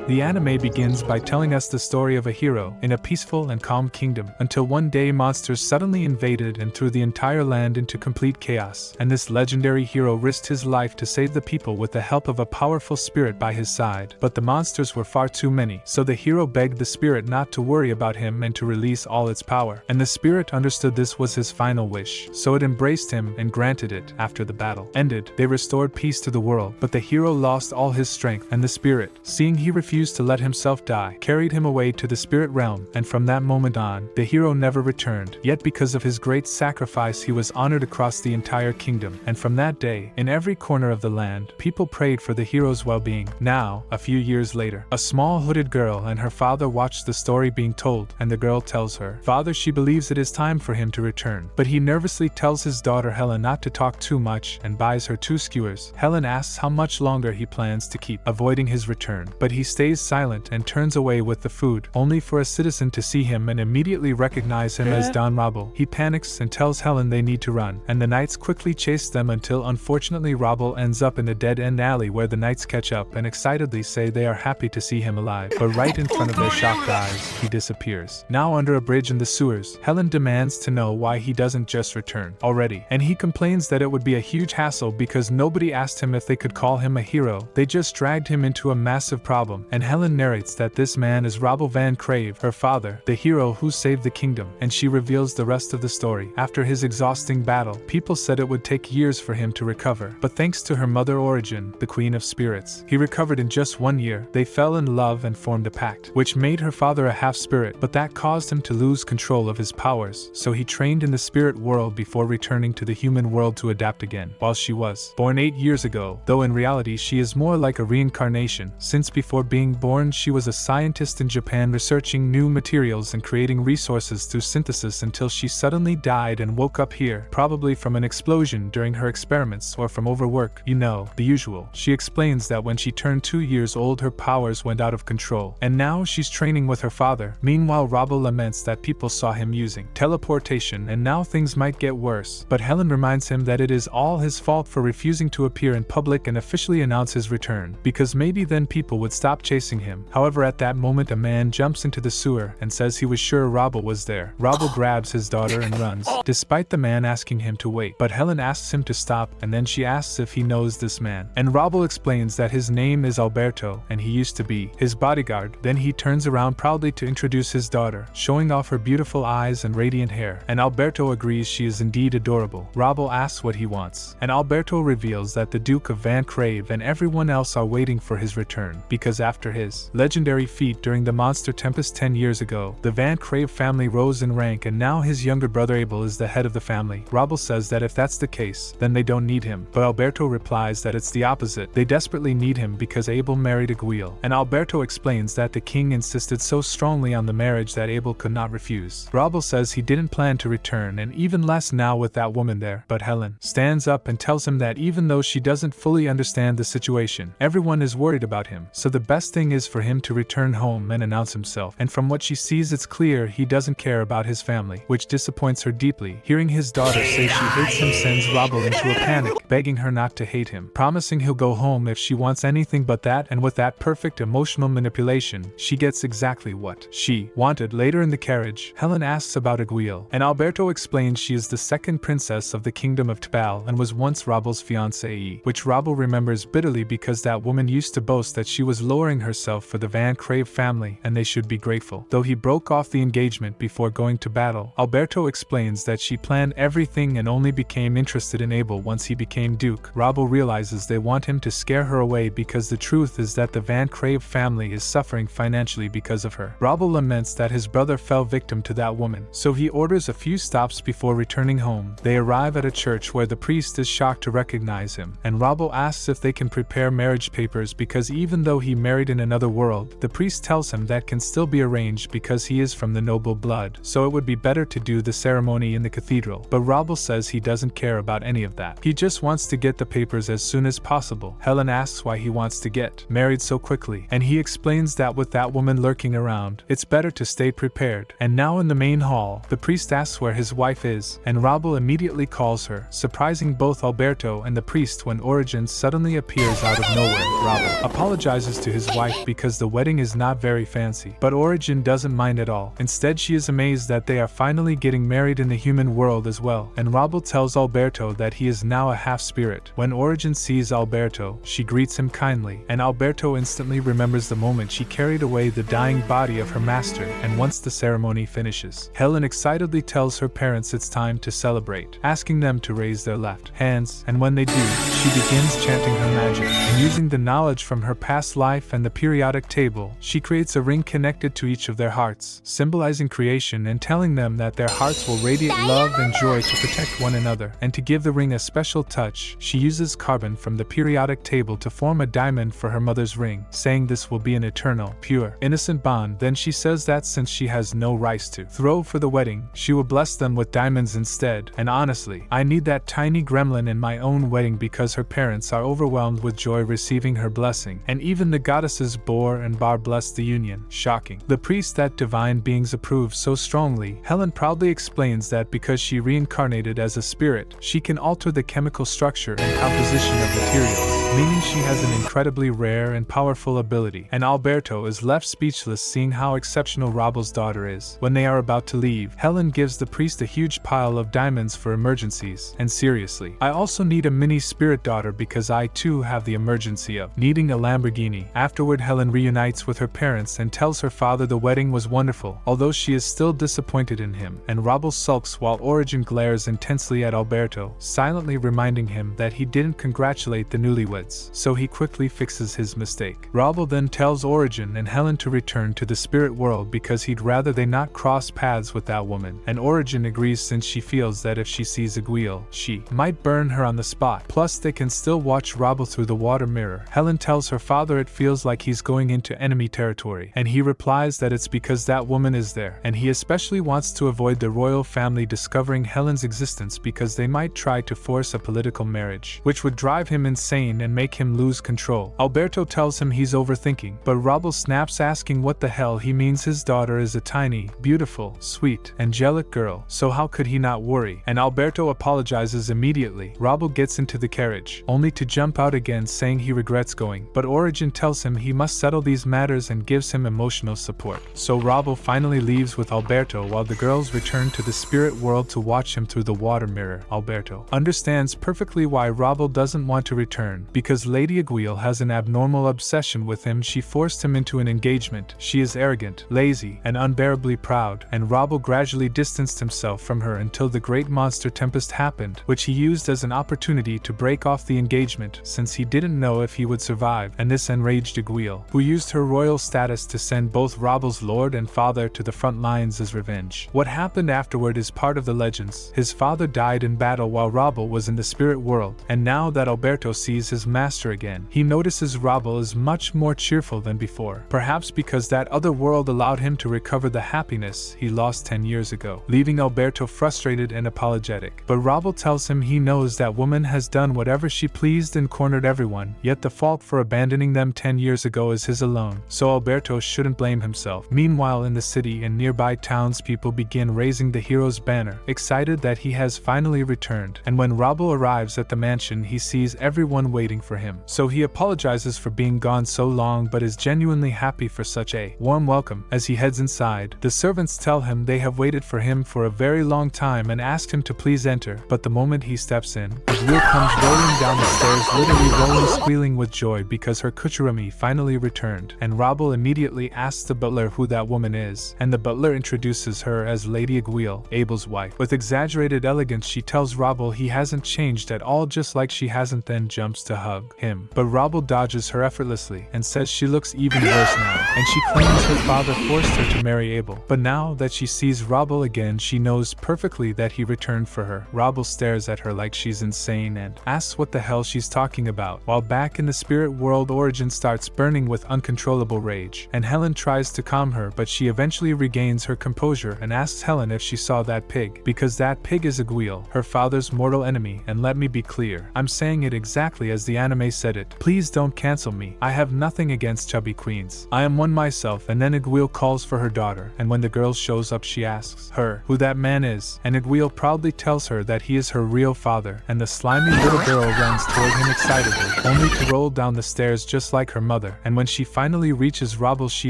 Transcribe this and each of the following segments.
The anime begins by telling us the story of a hero in a peaceful and calm kingdom, until one day monsters suddenly invaded and threw the entire land into complete chaos, and this legendary hero risked his life to save the people with the help of a powerful spirit by his side. But the monsters were far too many, so the hero begged the spirit not to worry about him and to release all its power, and the spirit understood this was his final wish, so it embraced him and granted it. After the battle ended, they restored peace to the world, but the hero lost all his strength, and the spirit, seeing he refused to let himself die, carried him away to the spirit realm, and from that moment on, the hero never returned. Yet because of his great sacrifice he was honored across the entire kingdom, and from that day, in every corner of the land, people prayed for the hero's well-being. Now, a few years later, a small hooded girl and her father watched the story being told, and the girl tells her father she believes it is time for him to return, but he nervously tells his daughter Helen not to talk too much and buys her 2 skewers. Helen asks how much longer he plans to keep avoiding his return, but he stays silent and turns away with the food, only for a citizen to see him and immediately recognize him as Don Robble. He panics and tells Helen they need to run, and the knights quickly chase them until unfortunately Robble ends up in a dead-end alley where the knights catch up and excitedly say they are happy to see him alive, but right in front of their shocked eyes, he disappears. Now under a bridge in the sewers, Helen demands to know why he doesn't just return already, and he complains that it would be a huge hassle because nobody asked him if they could call him a hero, they just dragged him into a massive problem, and Helen narrates that this man is Robble Van Crave, her father, the hero who saved the kingdom, and she reveals the rest of the story. After his exhausting battle, people said it would take years for him to recover, but thanks to her mother Origin, the Queen of Spirits, he recovered in just 1 year. They fell in love and formed a pact, which made her father a half-spirit, but that caused him to lose control of his powers, so he trained in the spirit world before returning to the human world to adapt again. While she was born 8 years ago, though in reality she is more like a reincarnation, since before being born she was a scientist in Japan researching new materials and creating resources through synthesis until she suddenly died and woke up here, probably from an explosion during her experiments or from overwork, you know, the usual. She explains that when she turned 2 years old her powers went out of control, and now she's training with her father. Meanwhile Robble laments that people saw him using teleportation and now things might get worse, but Helen reminds him that it is all his fault for refusing to appear in public and officially announce his return, because maybe then people would stop chasing him. However, at that moment a man jumps into the sewer and says he was sure Robble was there. Robble grabs his daughter and runs, despite the man asking him to wait, but Helen asks him to stop, and then she asks if he knows this man, and Robble explains that his name is Alberto and he used to be his bodyguard. Then he turns around proudly to introduce his daughter, showing off her beautiful eyes and radiant hair, and Alberto agrees she is indeed adorable. Robble asks what he wants, and Alberto reveals that the Duke of Van Crave and everyone else are waiting for his return, because after his legendary feat during the monster tempest 10 years ago, the Van Crave family rose in rank and now his younger brother Abel is the head of the family. Robble says that if that's the case, then they don't need him, but Alberto replies that it's the opposite. They desperately need him because Abel married Aguil, and Alberto explains that the king insisted so strongly on the marriage that Abel could not refuse. Robble says he didn't plan to return and even less now with that woman there, but Helen stands up and tells him that even though she doesn't fully understand the situation, everyone is worried about him, so the best thing is for him to return home and announce himself, and from what she sees it's clear he doesn't care about his family, which disappoints her deeply. Hearing his daughter say she hates him sends Robble into a panic, begging her not to hate him, promising he'll go home if she wants anything but that, and with that perfect emotional manipulation, she gets exactly what she wanted. Later in the carriage, Helen asks about Aguil, and Alberto explains she is the second princess of the kingdom of Tbal and was once Robble's fiancée, which Robble remembers bitterly because that woman used to boast that she was lowering herself for the Van Crave family and they should be grateful. Though he broke off the engagement before going to battle, Alberto explains that she planned everything and only became interested in Abel once he became Duke. Robble realizes they want him to scare her away because the truth is that the Van Crave family is suffering financially because of her. Robble laments that his brother fell victim to that woman, so he orders a few stops before returning home. They arrive at a church where the priest is shocked to recognize him, and Robble asks if they can prepare marriage papers because even though he married in another world, the priest tells him that can still be arranged because he is from the noble blood, so it would be better to do the ceremony in the cathedral. But Robble says he doesn't care about any of that. He just wants to get the papers as soon as possible. Helen asks why he wants to get married so quickly, and he explains that with that woman lurking around, it's better to stay prepared. And now in the main hall, the priest asks where his wife is, and Robble immediately calls her, surprising both Alberto and the priest when Origin suddenly appears out of nowhere. Robble apologizes to his wife wife because the wedding is not very fancy. But Origin doesn't mind at all. Instead, she is amazed that they are finally getting married in the human world as well, and Rabel tells Alberto that he is now a half-spirit. When Origin sees Alberto, she greets him kindly, and Alberto instantly remembers the moment she carried away the dying body of her master, and once the ceremony finishes, Helen excitedly tells her parents it's time to celebrate, asking them to raise their left hands, and when they do, she begins chanting her magic, and using the knowledge from her past life and the periodic table, she creates a ring connected to each of their hearts, symbolizing creation and telling them that their hearts will radiate love and joy to protect one another. And to give the ring a special touch, she uses carbon from the periodic table to form a diamond for her mother's ring, saying this will be an eternal, pure, innocent bond. Then she says that since she has no rice to throw for the wedding, she will bless them with diamonds instead. And honestly, I need that tiny gremlin in my own wedding because her parents are overwhelmed with joy receiving her blessing, and even the goddesses Bor and Bar bless the union. Shocking. The priest that divine beings approve so strongly, Helen proudly explains that because she reincarnated as a spirit, she can alter the chemical structure and composition of materials, meaning she has an incredibly rare and powerful ability. And Alberto is left speechless seeing how exceptional Rabel's daughter is. When they are about to leave, Helen gives the priest a huge pile of diamonds for emergencies. And seriously, I also need a mini spirit daughter because I too have the emergency of needing a Lamborghini. Afterward, Helen reunites with her parents and tells her father the wedding was wonderful, although she is still disappointed in him, and Rabel sulks while Origin glares intensely at Alberto, silently reminding him that he didn't congratulate the newlyweds, so he quickly fixes his mistake. Rabel then tells Origin and Helen to return to the spirit world because he'd rather they not cross paths with that woman, and Origin agrees since she feels that if she sees Aguil, she might burn her on the spot. Plus, they can still watch Rabel through the water mirror. Helen tells her father it feels like he's going into enemy territory, and he replies that it's because that woman is there, and he especially wants to avoid the royal family discovering Helen's existence because they might try to force a political marriage, which would drive him insane and make him lose control. Alberto tells him he's overthinking, but Rabel snaps asking what the hell he means. His daughter is a tiny, beautiful, sweet, angelic girl, so how could he not worry? And Alberto apologizes immediately. Rabel gets into the carriage, only to jump out again saying he regrets going, but Origin tells him he must settle these matters and gives him emotional support. So Rabel finally leaves with Alberto while the girls return to the spirit world to watch him through the water mirror. Alberto understands perfectly why Rabel doesn't want to return, because Lady Aguil has an abnormal obsession with him. She forced him into an engagement. She is arrogant, lazy, and unbearably proud, and Rabel gradually distanced himself from her until the great monster tempest happened, which he used as an opportunity to break off the engagement since he didn't know if he would survive, and this enraged Aguil, who used her royal status to send both Rabel's lord and father to the front lines as revenge. What happened afterward is part of the legends. His father died in battle while Rabel was in the spirit world, and now that Alberto sees his master again, he notices Rabel is much more cheerful than before, perhaps because that other world allowed him to recover the happiness he lost 10 years ago, leaving Alberto frustrated and apologetic. But Rabel tells him he knows that woman has done whatever she pleased and cornered everyone, yet the fault for abandoning them 10 years ago is his alone, so Alberto shouldn't blame himself. Meanwhile, in the city and nearby towns, people begin raising the hero's banner, excited that he has finally returned, and when Rabel arrives at the mansion, he sees everyone waiting for him, so he apologizes for being gone so long but is genuinely happy for such a warm welcome. As he heads inside, the servants tell him they have waited for him for a very long time and ask him to please enter, but the moment he steps in, Aguil comes rolling down the stairs, literally rolling, squealing with joy because her Kuchurumi finally returned, and Rabel immediately asks the butler who that woman is, and the butler introduces her as Lady Aguil, Abel's wife. With exaggerated elegance, she tells Rabel he hasn't changed at all, just like she hasn't, then jumps to hug him, but Rabel dodges her effortlessly and says she looks even worse now, and she claims her father forced her to marry Abel. But now that she sees Rabel again, she knows perfectly that he returned for her. Rabel stares at her like she's insane and asks what the hell she's talking about. While back in the spirit world, Origin starts burning with uncontrollable rage, and Helen tries to calm her, but she eventually regains her composure and asks Helen if she saw that pig, because that pig is Aguil, her father's mortal enemy. And let me be clear, I'm saying it exactly as the anime said it. Please don't cancel me. I have nothing against chubby queens. I am one myself. And then Aguil calls for her daughter, and when the girl shows up, she asks her who that man is, and Aguil proudly tells her that he is her real father, and the slimy little girl runs toward him excitedly, only to roll down the stairs just like her mother. mother, and when she finally reaches Rabel, she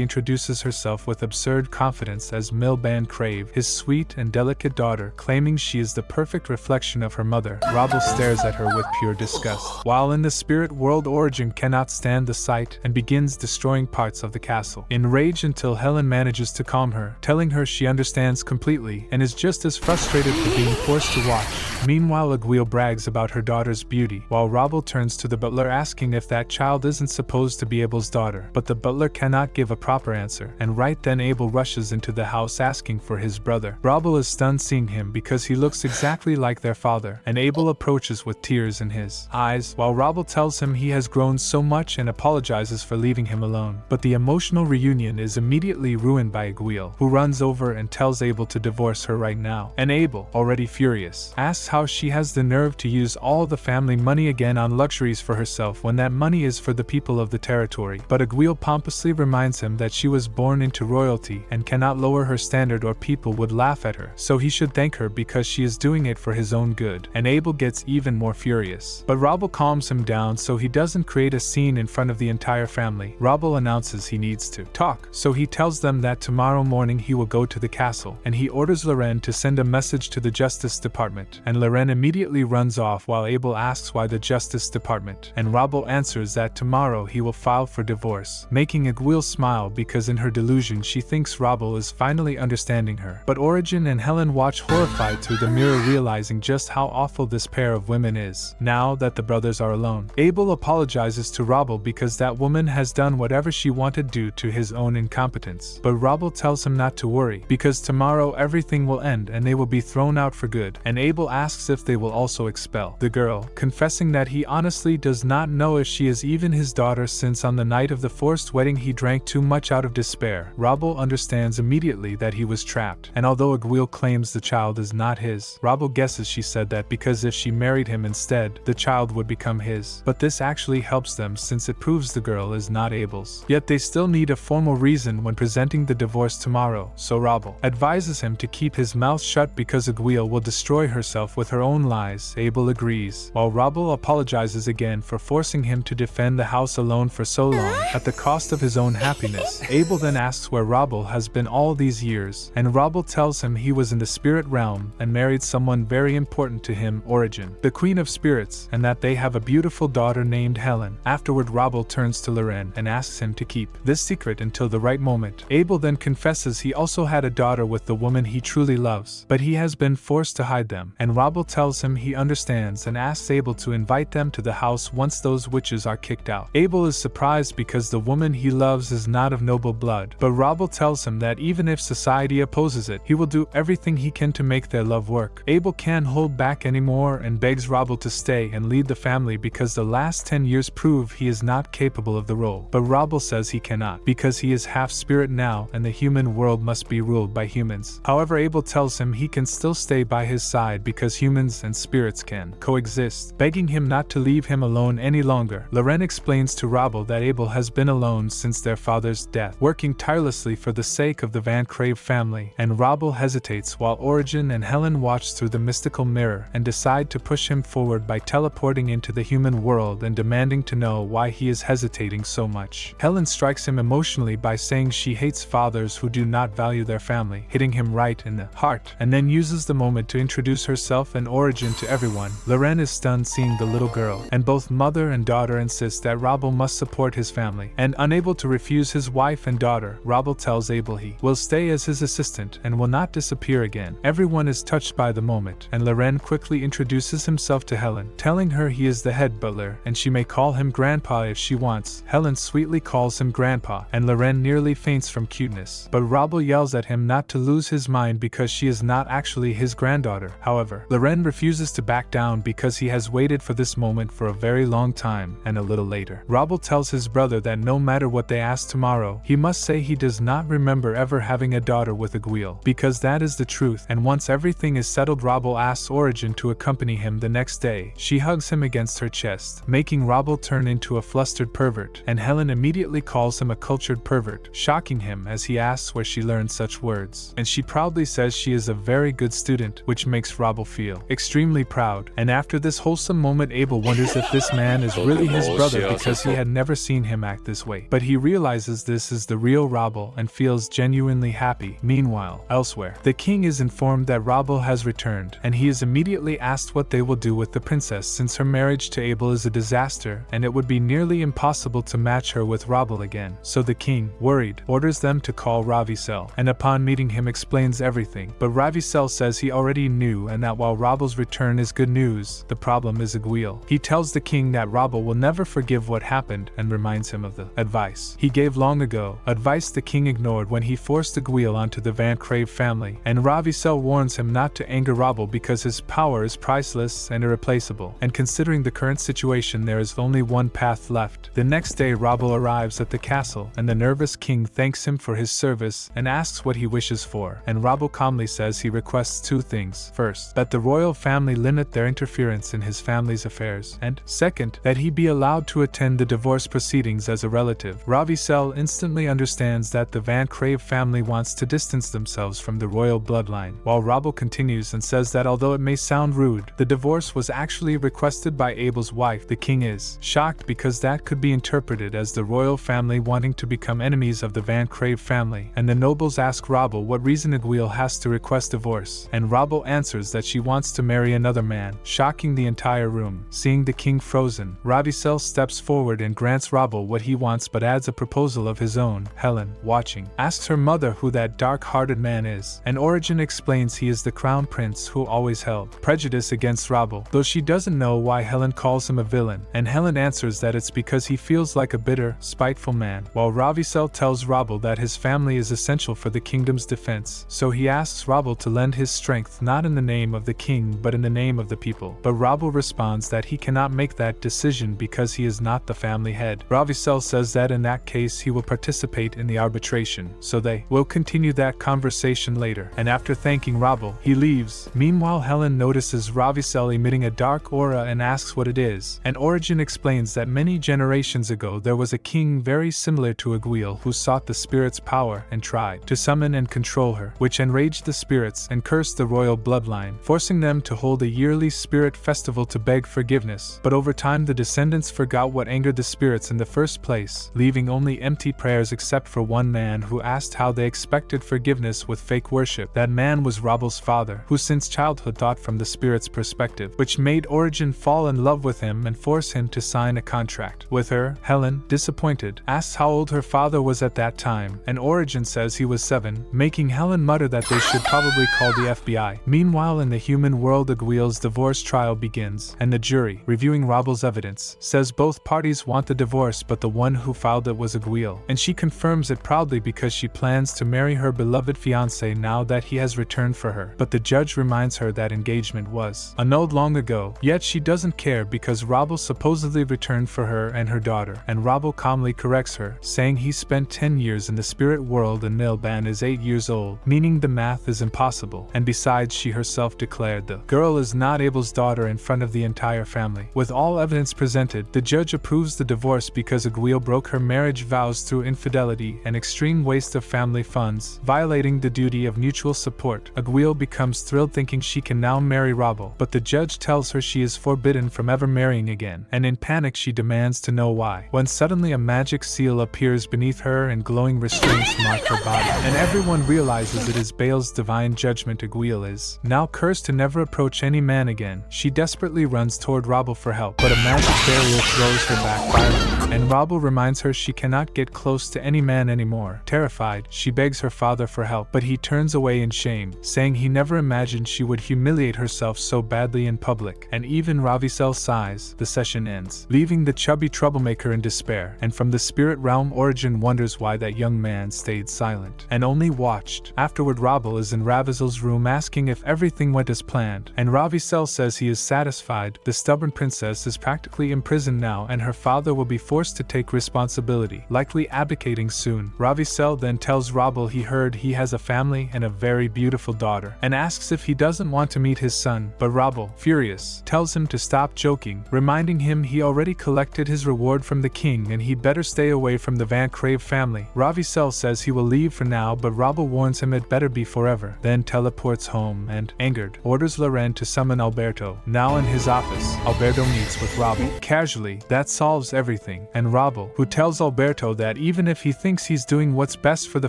introduces herself with absurd confidence as Milban Crave, his sweet and delicate daughter, claiming she is the perfect reflection of her mother. Rabel stares at her with pure disgust. While in the spirit world, Origin cannot stand the sight and begins destroying parts of the castle. Enraged until Helen manages to calm her, telling her she understands completely and is just as frustrated for being forced to watch. Meanwhile, Aguil brags about her daughter's beauty, while Rabel turns to the butler asking if that child isn't supposed to be Abel's daughter, but the butler cannot give a proper answer, and right then Abel rushes into the house asking for his brother. Rabel is stunned seeing him because he looks exactly like their father, and Abel approaches with tears in his eyes, while Rabel tells him he has grown so much and apologizes for leaving him alone. But the emotional reunion is immediately ruined by Aguil, who runs over and tells Abel to divorce her right now, and Abel, already furious, asks how she has the nerve to use all the family money again on luxuries for herself when that money is for the people of the territory. But Aguil pompously reminds him that she was born into royalty and cannot lower her standard or people would laugh at her, so he should thank her because she is doing it for his own good. And Abel gets even more furious. But Rabel calms him down so he doesn't create a scene in front of the entire family. Rabel announces he needs to talk, so he tells them that tomorrow morning he will go to the castle, and he orders Loren to send a message to the Justice Department, and Loren immediately runs off while Abel asks why the Justice Department, and Rabel answers that tomorrow he will file for divorce, making Aguil smile because in her delusion she thinks Rabel is finally understanding her. But Origin and Helen watch horrified through the mirror, realizing just how awful this pair of women is. Now that the brothers are alone, Abel apologizes to Rabel because that woman has done whatever she wanted due to his own incompetence. But Rabel tells him not to worry, because tomorrow everything will end and they will be thrown out for good, and Abel asks if they will also expel the girl, confessing that he honestly does not know if she is even his daughter since on the night of the forced wedding he drank too much out of despair. Rabel understands immediately that he was trapped, and although Aguil claims the child is not his, Rabel guesses she said that because if she married him instead, the child would become his. But this actually helps them since it proves the girl is not Abel's. Yet they still need a formal reason when presenting the divorce tomorrow, so Rabel advises him to keep his mouth shut because Aguil will destroy herself with her own lies. Abel agrees, while Rabel apologizes again for forcing him to defend the house alone for so long, at the cost of his own happiness. Abel then asks where Rabel has been all these years, and Rabel tells him he was in the spirit realm and married someone very important to him, Origin, the Queen of Spirits, and that they have a beautiful daughter named Helen. Afterward, Rabel turns to Loren and asks him to keep this secret until the right moment. Abel then confesses he also had a daughter with the woman he truly loves, but he has been forced to hide them, and Rabel tells him he understands and asks Abel to invite them to the house once those witches are kicked out. Abel is surprised because the woman he loves is not of noble blood, but Rabel tells him that even if society opposes it, he will do everything he can to make their love work. Abel can't hold back anymore and begs Rabel to stay and lead the family because the last 10 years prove he is not capable of the role. But Rabel says he cannot because he is half spirit now and the human world must be ruled by humans. However, Abel tells him he can still stay by his side because humans and spirits can coexist, begging him not to leave him alone any longer. Loren explains to Rabel that Abel has been alone since their father's death, working tirelessly for the sake of the Van Crave family, and Rabel hesitates while Origin and Helen watch through the mystical mirror and decide to push him forward by teleporting into the human world and demanding to know why he is hesitating so much. Helen strikes him emotionally by saying she hates fathers who do not value their family, hitting him right in the heart, and then uses the moment to introduce herself and Origin to everyone. Loren is stunned seeing the little girl, and both mother and daughter insist that Rabel must support his family, and unable to refuse his wife and daughter, Rabel tells Abel he will stay as his assistant and will not disappear again. Everyone is touched by the moment, and Loren quickly introduces himself to Helen, telling her he is the head butler and she may call him Grandpa if she wants. Helen sweetly calls him Grandpa, and Loren nearly faints from cuteness, but Rabel yells at him not to lose his mind because she is not actually his granddaughter. However, Loren refuses to back down because he has waited for this moment for a very long time, and a little later, Rabel tells his brother that no matter what they ask tomorrow, he must say he does not remember ever having a daughter with Aguil, because that is the truth, and once everything is settled, Rabel asks Origin to accompany him the next day. She hugs him against her chest, making Rabel turn into a flustered pervert, and Helen immediately calls him a cultured pervert, shocking him as he asks where she learned such words, and she proudly says she is a very good student, which makes Rabel feel extremely proud. And after this wholesome moment, Abel wonders if this man is really his brother because he had never seen him act this way, but he realizes this is the real Rabble and feels genuinely happy. Meanwhile, elsewhere, the king is informed that Rabble has returned, and he is immediately asked what they will do with the princess since her marriage to Abel is a disaster and it would be nearly impossible to match her with Rabble again. So the king, worried, orders them to call Ravicel, and upon meeting him explains everything, but Ravicel says he already knew and that while Rabble's return is good news, the problem is Aguil. He tells the king that Rabble will never forgive what happened and reminds him of the advice he gave long ago, advice the king ignored when he forced Aguil onto the Van Crave family, and Ravicel warns him not to anger Rabble because his power is priceless and irreplaceable, and considering the current situation there is only one path left. The next day Rabble arrives at the castle, and the nervous king thanks him for his service and asks what he wishes for, and Rabble calmly says he requests two things. First, that the royal family limit their interference in his family's affairs, and second, that he be allowed to attend the divorce proceedings as a relative. Ravicel instantly understands that the Van Crave family wants to distance themselves from the royal bloodline, while Rabble continues and says that although it may sound rude, the divorce was actually requested by Abel's wife. The king is shocked because that could be interpreted as the royal family wanting to become enemies of the Van Crave family, and the nobles ask Rabble what reason Aguil has to request divorce, and Rabble answers that she wants to marry another man, shocking the entire room. Seeing the king frozen, Ravicel steps forward and grants Rabble what he wants but adds a proposal of his own. Helen, watching, asks her mother who that dark-hearted man is, and Origin explains he is the crown prince who always held prejudice against Rabble, though she doesn't know why Helen calls him a villain, and Helen answers that it's because he feels like a bitter, spiteful man, while Ravicel tells Rabble that his family is essential for the kingdom's defense, so he asks Rabble to lend his strength not in the name of the king but in the name of the people, but Rabble responds that he cannot make that decision because he is not the family head. Ravicel says that in that case he will participate in the arbitration, so they will continue that conversation later, and after thanking Rabble, he leaves. Meanwhile, Helen notices Ravicel emitting a dark aura and asks what it is, and Origin explains that many generations ago there was a king very similar to Aguil who sought the spirit's power and tried to summon and control her, which enraged the spirits and cursed the royal bloodline, forcing them to hold a yearly spirit festival to beg forgiveness. But over time the descendants forgot what angered the spirits in the first place, leaving only empty prayers except for one man who asked how they expected forgiveness with fake worship. That man was Rabble's father, who since childhood thought from the spirit's perspective, which made Origin fall in love with him and force him to sign a contract with her. Helen, disappointed, asks how old her father was at that time, and Origin says he was 7, making Helen mutter that they should probably call the FBI. Meanwhile, in the human world, Aguil's divorce trial begins, and the jury, reviewing Rabble's evidence, says both parties want the divorce but the one who filed it was Aguil, and she confirms it proudly because she plans to marry her beloved fiancé now that he has returned for her. But the judge reminds her that engagement was annulled long ago, yet she doesn't care because Rabble supposedly returned for her and her daughter, and Rabble calmly corrects her, saying he spent 10 years in the spirit world and Milban is 8 years old, meaning the math is impossible, and besides she herself declared the girl is not Abel's daughter in front of the entire family. With all evidence presented, the judge approves the divorce because Aguil broke her marriage vows through infidelity and extreme waste of family funds, violating the duty of mutual support. Aguil becomes thrilled thinking she can now marry Rabble, but the judge tells her she is forbidden from ever marrying again, and in panic she demands to know why, when suddenly a magic seal appears beneath her and glowing restraints mark her body, and everyone realizes it is Baal's divine judgment. Aguil is now cursed to never approach any man again. She desperately runs toward Rabble for help, but a magic barrier throws her back violently, and Rabble reminds her she cannot get close to any man anymore. Terrified, she begs her father for help, but he turns away in shame, saying he never imagined she would humiliate herself so badly in public, and even Ravicel sighs. The session ends, leaving the chubby troublemaker in despair, and from the spirit realm Origin wonders why that young man stayed silent and only watched. Afterward, Rabble is in Ravizel's room asking if everything went as planned, and Ravicel says he is satisfied. The stubborn princess is practically imprisoned now and her father will be forced to take responsibility, likely abdicating soon. Ravicel then tells Rabble he heard he has a family and a very beautiful daughter, and asks if he doesn't want to meet his son, but Rabble, furious, tells him to stop joking, reminding him he already collected his reward from the king and he'd better stay away from the Van Crave family. Ravicel says he will leave for now, but Rabble warns him it better be forever, then teleports home and, angered, orders Loren to summon Alberto. Now in his office, Alberto meets with Rabble. Casually, that solves everything. everything, and Rabel, who tells Alberto that even if he thinks he's doing what's best for the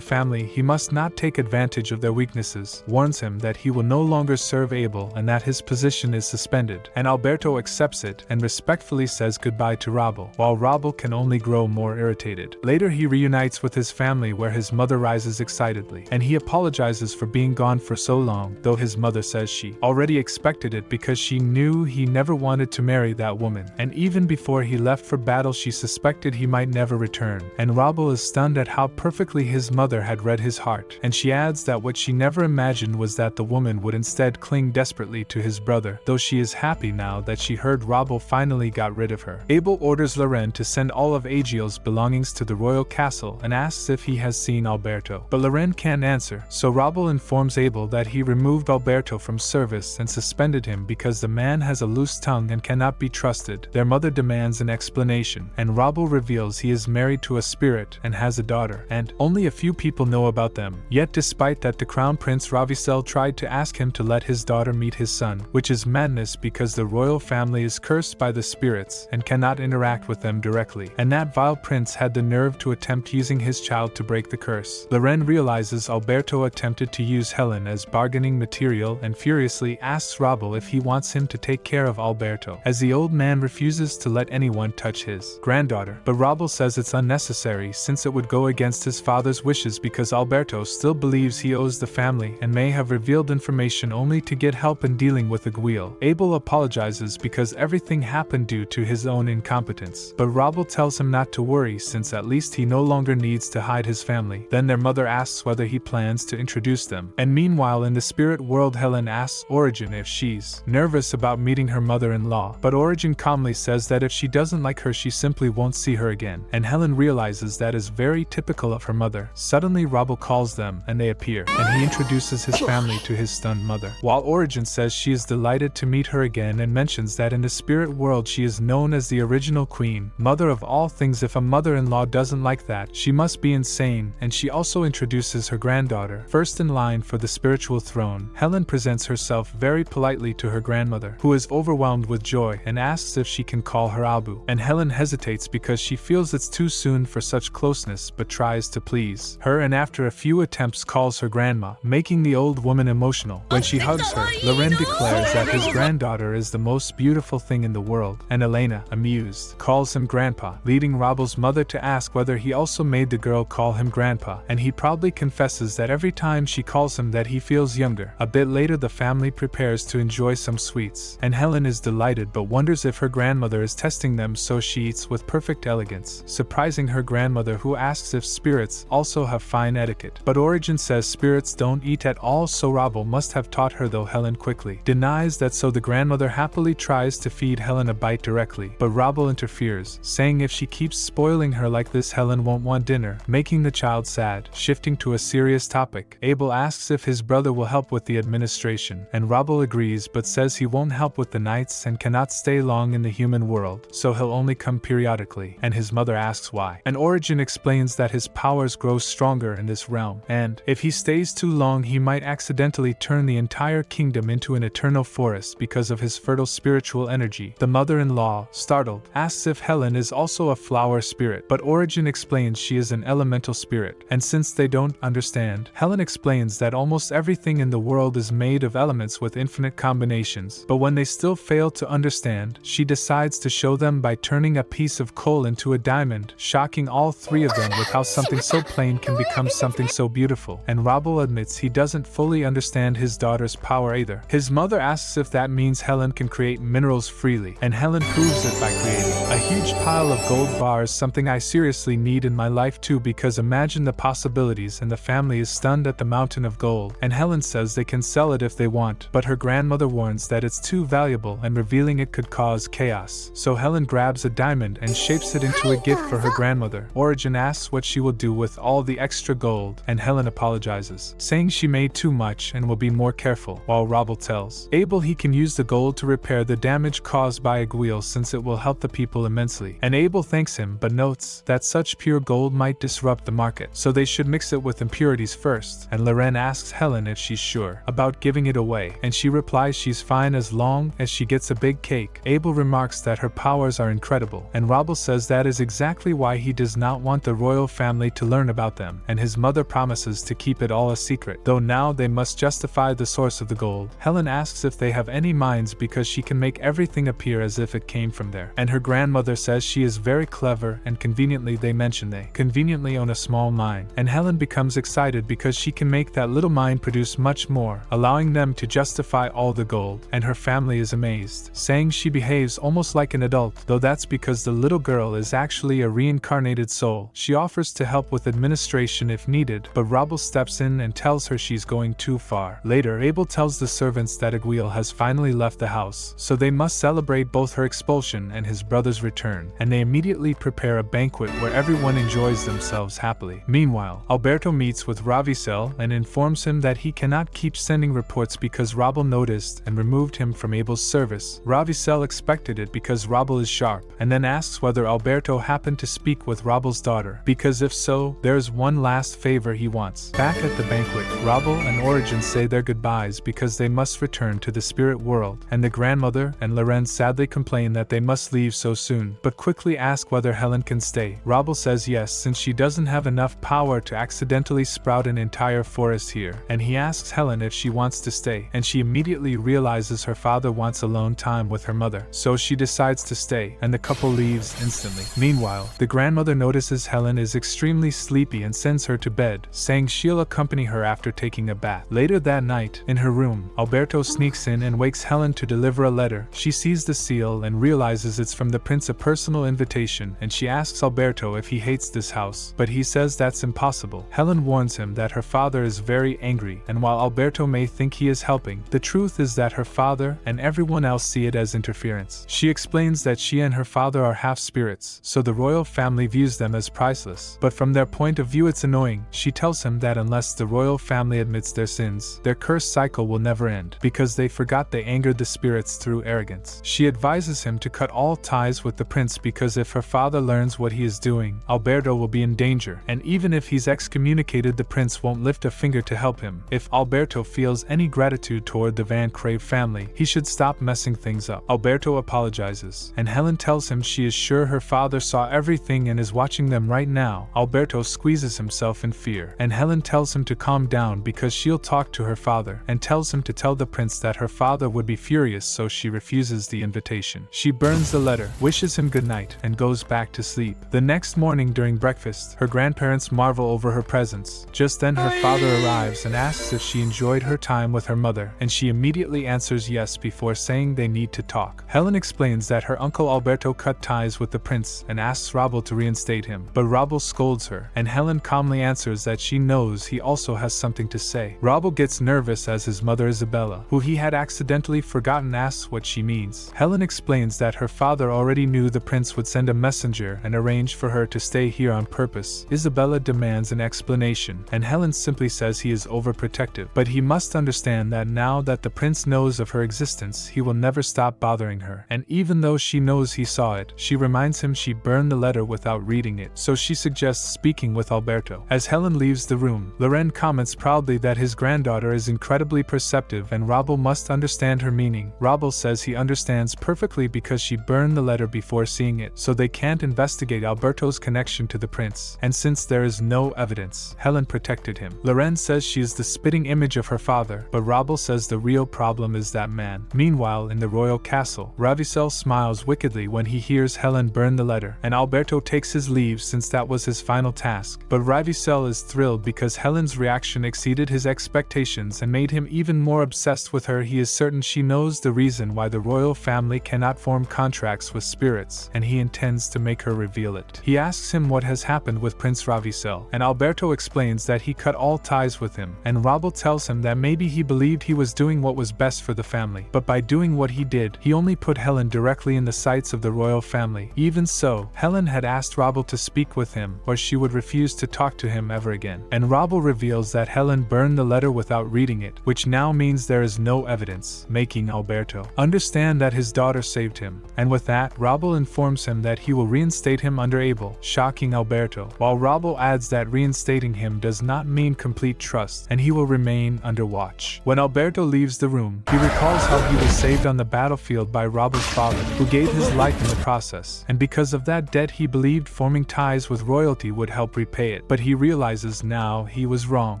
family, he must not take advantage of their weaknesses, warns him that he will no longer serve Abel and that his position is suspended, and Alberto accepts it and respectfully says goodbye to Rabel, while Rabel can only grow more irritated. Later he reunites with his family where his mother rises excitedly, and he apologizes for being gone for so long, though his mother says she already expected it because she knew he never wanted to marry that woman, and even before he left for battle she suspected he might never return, and Rabel is stunned at how perfectly his mother had read his heart, and she adds that what she never imagined was that the woman would instead cling desperately to his brother, though she is happy now that she heard Rabel finally got rid of her. Abel orders Loren to send all of Agiel's belongings to the royal castle and asks if he has seen Alberto, but Loren can't answer, so Rabel informs Abel that he removed Alberto from service and suspended him because the man has a loose tongue and cannot be trusted. Their mother demands an explanation, and Rabel reveals he is married to a spirit and has a daughter, and only a few people know about them. Yet despite that, the crown prince Ravicel tried to ask him to let his daughter meet his son, which is madness because the royal family is cursed by the spirits and cannot interact with them directly, and that vile prince had the nerve to attempt using his child to break the curse. Loren realizes Alberto attempted to use Helen as bargaining material and furiously asks Rabel if he wants him to take care of Alberto, as the old man refuses to let anyone touch his granddaughter, but Rabel says it's unnecessary since it would go against his father's wishes because Alberto still believes he owes the family and may have revealed information only to get help in dealing with Aguil. Abel apologizes because everything happened due to his own incompetence, but Rabel tells him not to worry since at least he no longer needs to hide his family. Then their mother asks whether he plans to introduce them, and meanwhile in the spirit world Helen asks Origin if she's nervous about meeting her mother-in-law, but Origin calmly says that if she doesn't like her she simply won't see her again, and Helen realizes that is very typical of her mother. Suddenly Rabel calls them and they appear, and he introduces his family to his stunned mother, while Origin says she is delighted to meet her again and mentions that in the spirit world she is known as the original queen, mother of all things. If a mother-in-law doesn't like that, she must be insane, and she also introduces her granddaughter, first in line for the spiritual throne. Helen presents herself very politely to her grandmother, who is overwhelmed with joy and asks if she can call her Abu, and Helen hesitates because she feels it's too soon for such closeness but tries to please her, and after a few attempts calls her grandma, making the old woman emotional. When she hugs her, Loren declares that his granddaughter is the most beautiful thing in the world, and Elena, amused, calls him grandpa, leading Rabel's mother to ask whether he also made the girl call him grandpa, and he proudly confesses that every time she calls him that he feels younger. A bit later the family prepares to enjoy some sweets, and Helen is delighted but wonders if her grandmother is testing them, so she eats with perfect elegance, surprising her grandmother, who asks if spirits also have fine etiquette, but Origin says spirits don't eat at all, so Rabel must have taught her, though Helen quickly denies that, so the grandmother happily tries to feed Helen a bite directly, but Rabel interferes, saying if she keeps spoiling her like this Helen won't want dinner, making the child sad. Shifting to a serious topic, Abel asks if his brother will help with the administration, and Rabel agrees but says he won't help with the nights and cannot stay long in the human world, so he'll only come periodically, and his mother asks why, and Origin explains that his powers grow stronger in this realm, and if he stays too long he might accidentally turn the entire kingdom into an eternal forest because of his fertile spiritual energy. The mother-in-law, startled, asks if Helen is also a flower spirit, but Origin explains she is an elemental spirit, and since they don't understand, Helen explains that almost everything in the world is made of elements with infinite combinations, but when they still fail to understand, she decides to show them by turning a piece of coal into a diamond, shocking all three of them with how something so plain can become something so beautiful, and Rabel admits he doesn't fully understand his daughter's power either. His mother asks if that means Helen can create minerals freely, and Helen proves it by creating a huge pile of gold bars, something I seriously need in my life too, because imagine the possibilities, and the family is stunned at the mountain of gold, and Helen says they can sell it if they want, but her grandmother warns that it's too valuable and revealing it could cause chaos, so Helen grabs a diamond and shapes it into a gift for her grandmother. Origin asks what she will do with all the extra gold, and Helen apologizes, saying she made too much and will be more careful, while Rabel tells Abel he can use the gold to repair the damage caused by Aguil since it will help the people immensely, and Abel thanks him but notes that such pure gold might disrupt the market, so they should mix it with impurities first, and Loren asks Helen if she's sure about giving it away, and she replies she's fine as long as she gets a big cake. Abel remarks that her powers are incredible, and Rabel says that is exactly why he does not want the royal family to learn about them, and his mother promises to keep it all a secret, though now they must justify the source of the gold. Helen asks if they have any mines because she can make everything appear as if it came from there, and her grandmother says she is very clever, and conveniently they mention they conveniently own a small mine, and Helen becomes excited because she can make that little mine produce much more, allowing them to justify all the gold, and her family is amazed, saying she behaves almost like an adult, though that's because the little girl is actually a reincarnated soul. She offers to help with administration if needed, but Rabel steps in and tells her she's going too far. Later, Abel tells the servants that Aguil has finally left the house, so they must celebrate both her expulsion and his brother's return, and they immediately prepare a banquet where everyone enjoys themselves happily. Meanwhile, Alberto meets with Ravicel and informs him that he cannot keep sending reports because Rabel noticed and removed him from Abel's service. Ravicel expected it because Rabel is sharp, and then asks whether Alberto happened to speak with Rabel's daughter, because if so, there's one last favor he wants. Back at the banquet, Rabel and Origin say their goodbyes because they must return to the spirit world, and the grandmother and Loren sadly complain that they must leave so soon, but quickly ask whether Helen can stay. Rabel says yes, since she doesn't have enough power to accidentally sprout an entire forest here, and he asks Helen if she wants to stay, and she immediately realizes her father wants alone time with her mother, so she decides to stay, and the couple leaves instantly. Meanwhile, the grandmother notices Helen is extremely sleepy and sends her to bed, saying she'll accompany her after taking a bath. Later that night, in her room, Alberto sneaks in and wakes Helen to deliver a letter. She sees the seal and realizes it's from the prince, a personal invitation, and she asks Alberto if he hates this house, but he says that's impossible. Helen warns him that her father is very angry, and while Alberto may think he is helping, the truth is that her father and everyone else see it as interference. She explains that she and her father are half spirits, so the royal family views them as priceless, but from their point of view it's annoying. She tells him that unless the royal family admits their sins, their cursed cycle will never end, because they forgot they angered the spirits through arrogance. She advises him to cut all ties with the prince because if her father learns what he is doing, Alberto will be in danger, and even if he's excommunicated, the prince won't lift a finger to help him. If Alberto feels any gratitude toward the Van Crave family, he should stop messing things up. Alberto apologizes, and Helen tells him she is sure her father saw everything and is watching them right now. Alberto squeezes himself in fear, and Helen tells him to calm down because she'll talk to her father, and tells him to tell the prince that her father would be furious, so she refuses the invitation. She burns the letter, wishes him good night, and goes back to sleep. The next morning during breakfast, her grandparents marvel over her presence. Just then her father arrives and asks if she enjoyed her time with her mother, and she immediately answers yes before saying they need to talk. Helen explains that her uncle Alberto cut ties with the prince and asks Rabel to reinstate him, but Rabel scolds her, and Helen calmly answers that she knows he also has something to say. Rabel gets nervous as his mother Isabella, who he had accidentally forgotten, asks what she means. Helen explains that her father already knew the prince would send a messenger and arrange for her to stay here on purpose. Isabella demands an explanation, and Helen simply says he is overprotective, but he must understand that now that the prince knows of her existence, he will never stop bothering her, and even though she knows he saw it, she reminds him she burned the letter without reading it, so she suggests speaking with Alberto. As Helen leaves the room, Loren comments proudly that his granddaughter is incredibly perceptive and Rabel must understand her meaning. Rabel says he understands perfectly because she burned the letter before seeing it, so they can't investigate Alberto's connection to the prince, and since there is no evidence, Helen protected him. Loren says she is the spitting image of her father, but Rabel says the real problem is that man. Meanwhile, in the royal castle, Ravicel smiles wickedly when he hears Helen burn the letter, and Alberto takes his leave since that was his final task. But Ravicel is thrilled because Helen's reaction exceeded his expectations and made him even more obsessed with her. He is certain she knows the reason why the royal family cannot form contracts with spirits, and he intends to make her reveal it. He asks him what has happened with Prince Ravicel, and Alberto explains that he cut all ties with him, and Rabel tells him that maybe he believed he was doing what was best for the family, but by doing what he did, he only put Helen directly in the sights of the royal family. Even so, Helen had asked Rabel to speak with him, or she would refuse to talk to him ever again. And Rabel reveals that Helen burned the letter without reading it, which now means there is no evidence, making Alberto understand that his daughter saved him. And with that, Rabel informs him that he will reinstate him under Abel, shocking Alberto, while Rabel adds that reinstating him does not mean complete trust, and he will remain under watch. When Alberto leaves the room, he recalls how he was saved on the battlefield by Rabel's father, who gave his life in the process. jealous, and because of that debt he believed forming ties with royalty would help repay it, but he realizes now he was wrong.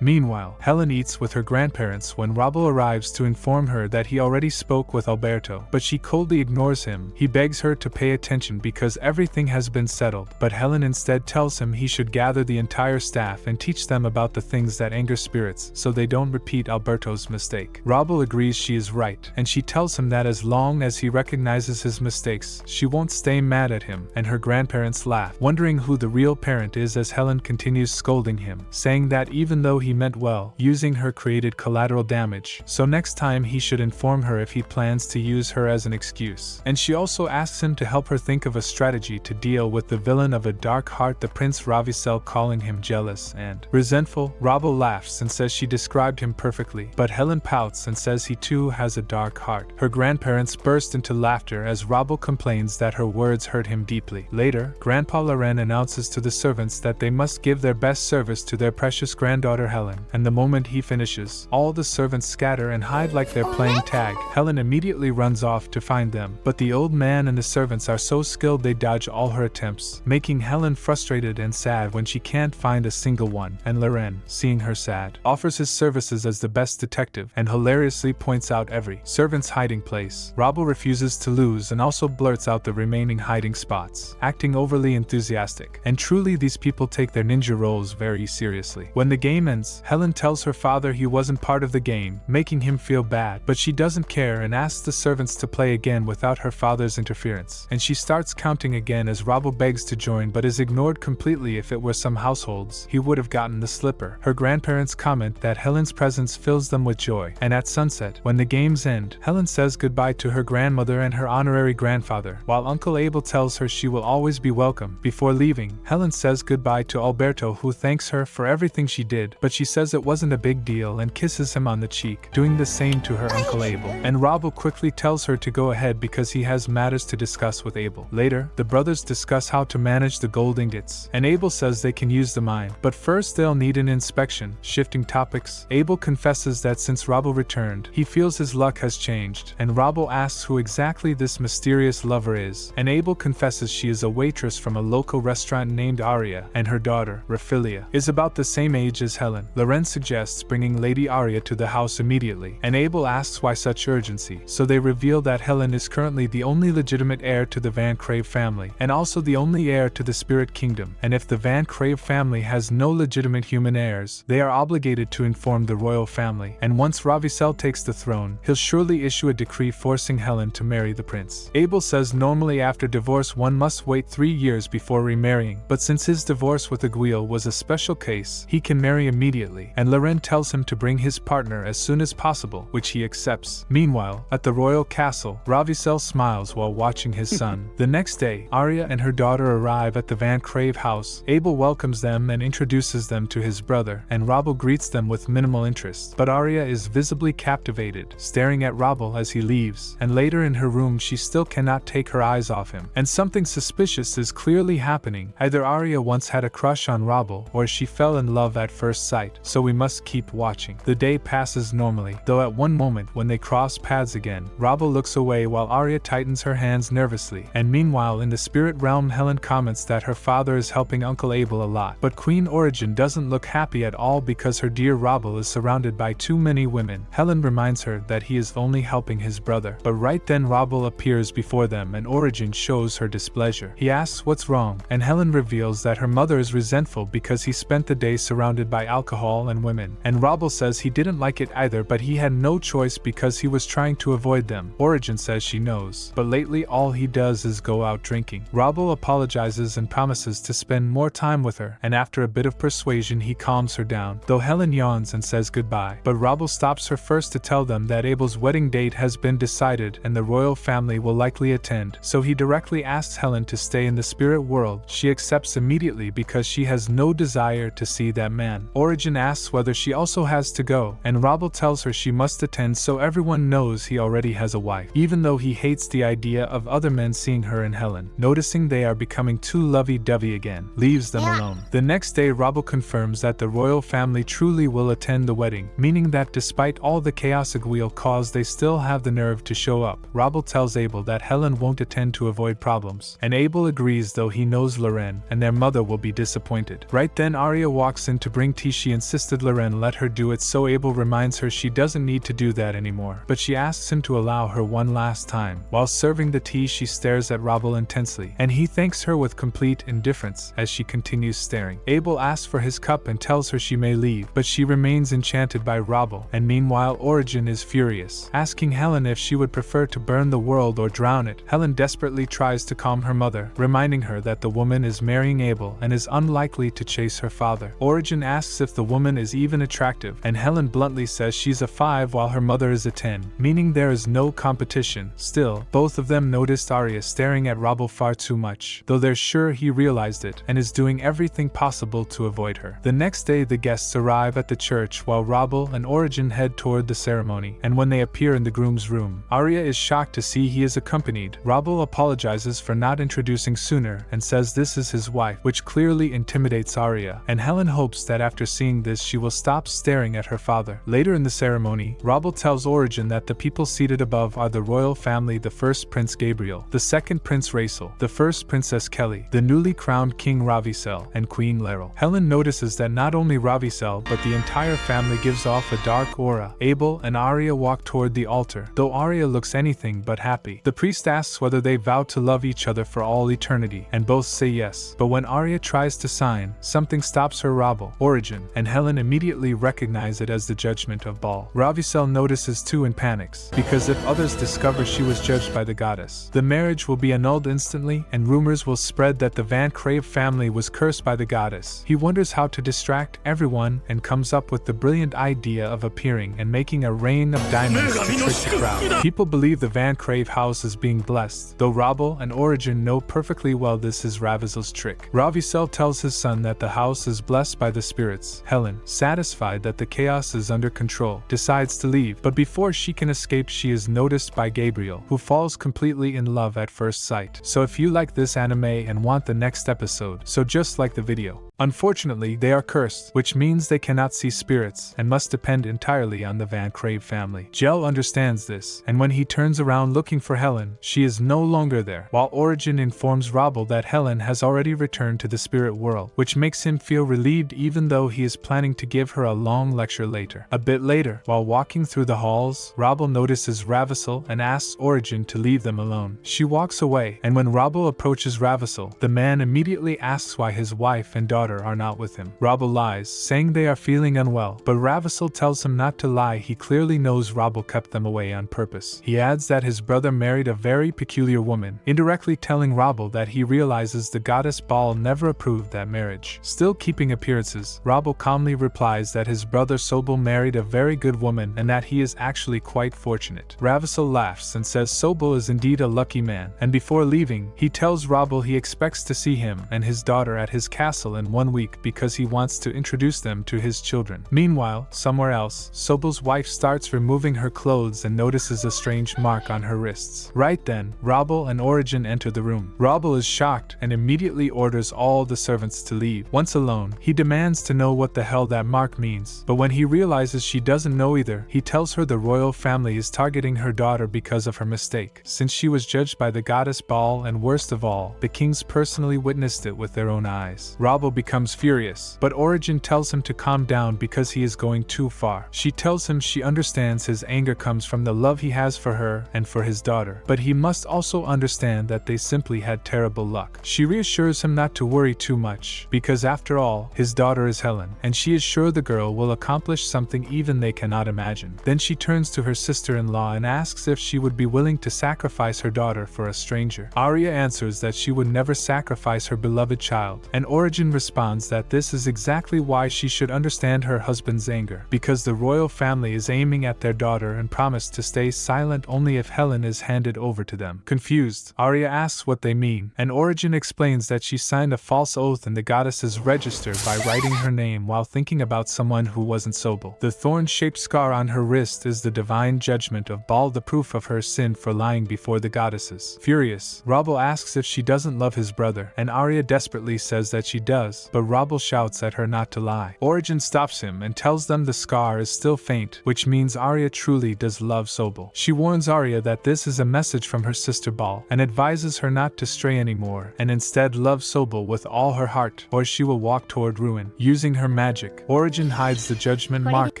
Meanwhile, Helen eats with her grandparents when Robel arrives to inform her that he already spoke with Alberto, but she coldly ignores him. He begs her to pay attention because everything has been settled, but Helen instead tells him he should gather the entire staff and teach them about the things that anger spirits so they don't repeat Alberto's mistake. Robel agrees she is right, and she tells him that as long as he recognizes his mistakes, she won't stay mad at him, and her grandparents laugh, wondering who the real parent is as Helen continues scolding him, saying that even though he meant well, using her created collateral damage, so next time he should inform her if he plans to use her as an excuse. And she also asks him to help her think of a strategy to deal with the villain of a dark heart, the Prince Ravicel, calling him jealous and resentful. Robel laughs and says she described him perfectly, but Helen pouts and says he too has a dark heart. Her grandparents burst into laughter as Robel complains that her words hurt him deeply. Later, Grandpa Loren announces to the servants that they must give their best service to their precious granddaughter Helen, and the moment he finishes, all the servants scatter and hide like they're playing tag. Helen immediately runs off to find them, but the old man and the servants are so skilled they dodge all her attempts, making Helen frustrated and sad when she can't find a single one, and Loren, seeing her sad, offers his services as the best detective and hilariously points out every servant's hiding place. Robel refuses to lose and also blurts out the remaining hiding spots, acting overly enthusiastic, and truly these people take their ninja roles very seriously. When the game ends, Helen tells her father he wasn't part of the game, making him feel bad, but she doesn't care and asks the servants to play again without her father's interference, and she starts counting again as Robel begs to join but is ignored completely. If it were some households, he would have gotten the slipper. Her grandparents comment that Helen's presence fills them with joy, and at sunset, when the games end, Helen says goodbye to her grandmother and her honorary grandfather, while Uncle Abel tells her she will always be welcome. Before leaving, Helen says goodbye to Alberto, who thanks her for everything she did, but she says it wasn't a big deal and kisses him on the cheek, doing the same to her Uncle Abel, and Robel quickly tells her to go ahead because he has matters to discuss with Abel. Later, the brothers discuss how to manage the gold ingots, and Abel says they can use the mine, but first they'll need an inspection. Shifting topics, Abel confesses that since Robel returned, he feels his luck has changed, and Robel asks who exactly this mysterious lover is, and Abel confesses she is a waitress from a local restaurant named Aria, and her daughter, Raphilia, is about the same age as Helen. Loren suggests bringing Lady Aria to the house immediately, and Abel asks why such urgency, so they reveal that Helen is currently the only legitimate heir to the Van Crave family, and also the only heir to the Spirit Kingdom, and if the Van Crave family has no legitimate human heirs, they are obligated to inform the royal family, and once Ravicel takes the throne, he'll surely issue a decree forcing Helen to marry the prince. Abel says normally after divorce one must wait 3 years before remarrying, but since his divorce with Aguil was a special case, he can marry immediately, and Loren tells him to bring his partner as soon as possible, which he accepts. Meanwhile, at the royal castle, Ravicel smiles while watching his son. The next day, Arya and her daughter arrive at the Van Crave house. Abel welcomes them and introduces them to his brother, and Robel greets them with minimal interest, but Arya is visibly captivated, staring at Robel as he leaves, and later in her room she still cannot take her eyes off him, and something suspicious is clearly happening. Either Arya once had a crush on Robel, or she fell in love at first sight, so we must keep watching. The day passes normally, though at one moment when they cross paths again, Robel looks away while Arya tightens her hands nervously, and meanwhile in the spirit realm Helen comments that her father is helping Uncle Abel a lot, but Queen Origin doesn't look happy at all because her dear Robel is surrounded by too many women. Helen reminds her that he is only helping his brother, but right then Robel appears before them and Origin shows her displeasure. He asks what's wrong, and Helen reveals that her mother is resentful because he spent the day surrounded by alcohol and women, and Robel says he didn't like it either but he had no choice because he was trying to avoid them. Origin says she knows, but lately all he does is go out drinking. Robel apologizes and promises to spend more time with her, and after a bit of persuasion he calms her down, though Helen yawns and says goodbye, but Robel stops her first to tell them that Abel's wedding date has been decided and the royal family will likely attend, so he directly asks Helen to stay in the spirit world. She accepts immediately because she has no desire to see that man. Origin asks whether she also has to go, and Robel tells her she must attend so everyone knows he already has a wife, even though he hates the idea of other men seeing her and Helen. Noticing they are becoming too lovey-dovey again, leaves them alone. The next day Robel confirms that the royal family truly will attend the wedding, meaning that despite all the chaos Aguil caused they still have the nerve to show up. Robel tells Abel that Helen won't attend to avoid avoid problems, and Abel agrees though he knows Loren and their mother will be disappointed. Right then Arya walks in to bring tea. She insisted Loren let her do it, so Abel reminds her she doesn't need to do that anymore, but she asks him to allow her one last time. While serving the tea she stares at Rabel intensely, and he thanks her with complete indifference as she continues staring. Abel asks for his cup and tells her she may leave, but she remains enchanted by Rabel, and meanwhile Origin is furious, asking Helen if she would prefer to burn the world or drown it. Helen desperately tries to calm her mother, reminding her that the woman is marrying Abel and is unlikely to chase her father. Origin asks if the woman is even attractive, and Helen bluntly says she's a 5 while her mother is a 10, meaning there is no competition. Still, both of them noticed Arya staring at Rabel far too much, though they're sure he realized it and is doing everything possible to avoid her. The next day the guests arrive at the church while Rabel and Origin head toward the ceremony, and when they appear in the groom's room, Arya is shocked to see he is accompanied. Rabel apologizes for not introducing sooner and says this is his wife, which clearly intimidates Arya, and Helen hopes that after seeing this she will stop staring at her father. Later in the ceremony, Rabel tells Origin that the people seated above are the royal family: the first Prince Gabriel, the second Prince Raisel, the first Princess Kelly, the newly crowned King Ravisel, and Queen Laurel. Helen notices that not only Ravisel but the entire family gives off a dark aura. Abel and Arya walk toward the altar, though Arya looks anything but happy. The priest asks whether they vow to love each other for all eternity, and both say yes, but when Arya tries to sign, something stops her. Rabel, Origin, and Helen immediately recognize it as the judgment of Baal. Ravisel notices too and panics, because if others discover she was judged by the goddess, the marriage will be annulled instantly and rumors will spread that the Van Crave family was cursed by the goddess. He wonders how to distract everyone and comes up with the brilliant idea of appearing and making a rain of diamonds to trick the crowd. People believe the Van Crave house is being blessed, though Rabel and Origin know perfectly well this is Ravisel's trick. Ravisel tells his son that the house is blessed by the spirits. Helen, satisfied that the chaos is under control, decides to leave, but before she can escape she is noticed by Gabriel, who falls completely in love at first sight. So if you like this anime and want the next episode, so just like the video. Unfortunately, they are cursed, which means they cannot see spirits and must depend entirely on the Van Crave family. Jell understands this, and when he turns around looking for Helen, she is no longer there, while Origin informs Rabel that Helen has already returned to the spirit world, which makes him feel relieved even though he is planning to give her a long lecture later. A bit later, while walking through the halls, Rabel notices Ravisel and asks Origin to leave them alone. She walks away, and when Rabel approaches Ravisel, the man immediately asks why his wife and daughter are not with him. Rabel lies, saying they are feeling unwell, but Ravisel tells him not to lie. He clearly knows Rabel kept them away on purpose. He adds that his brother married a very peculiar woman, indirectly telling Rabel that he realizes the goddess Baal never approved that marriage. Still keeping appearances, Rabel calmly replies that his brother Sobel married a very good woman and that he is actually quite fortunate. Ravisel laughs and says Sobel is indeed a lucky man, and before leaving, he tells Rabel he expects to see him and his daughter at his castle in 1 week because he wants to introduce them to his children. Meanwhile, somewhere else, Sobel's wife starts removing her clothes and notices a strange mark on her wrists. Right then, Rabel and Origin enter the room. Rabel is shocked and immediately orders all the servants to leave. Once alone, he demands to know what the hell that mark means, but when he realizes she doesn't know either, he tells her the royal family is targeting her daughter because of her mistake, since she was judged by the goddess Baal, and worst of all, the kings personally witnessed it with their own eyes. Rabel becomes furious, but Origin tells him to calm down because he is going too far. She tells him she understands his anger comes from the love he has for her and for his daughter, but he must also understand that they simply had terrible luck. She reassures him not to worry too much, because after all, his daughter is Helen, and she is sure the girl will accomplish something even they cannot imagine. Then she turns to her sister-in-law and asks if she would be willing to sacrifice her daughter for a stranger. Arya answers that she would never sacrifice her beloved child, and Origin responds that this is exactly why she should understand her husband's anger, because the royal family is aiming at their daughter and promised to stay silent only if Helen is handed over to them. Confused, Arya asks what they mean, and Origin explains that she signed a false oath in the goddess's register by writing her name while thinking about someone who wasn't Sobel. The thorn-shaped scar on her wrist is the divine judgment of Baal, the proof of her sin for lying before the goddesses. Furious, Rabel asks if she doesn't love his brother, and Arya desperately says that she does, else, but Robel shouts at her not to lie. Origin stops him and tells them the scar is still faint, which means Arya truly does love Sobel. She warns Arya that this is a message from her sister Bal, and advises her not to stray anymore, and instead love Sobel with all her heart, or she will walk toward ruin. Using her magic, Origin hides the judgment mark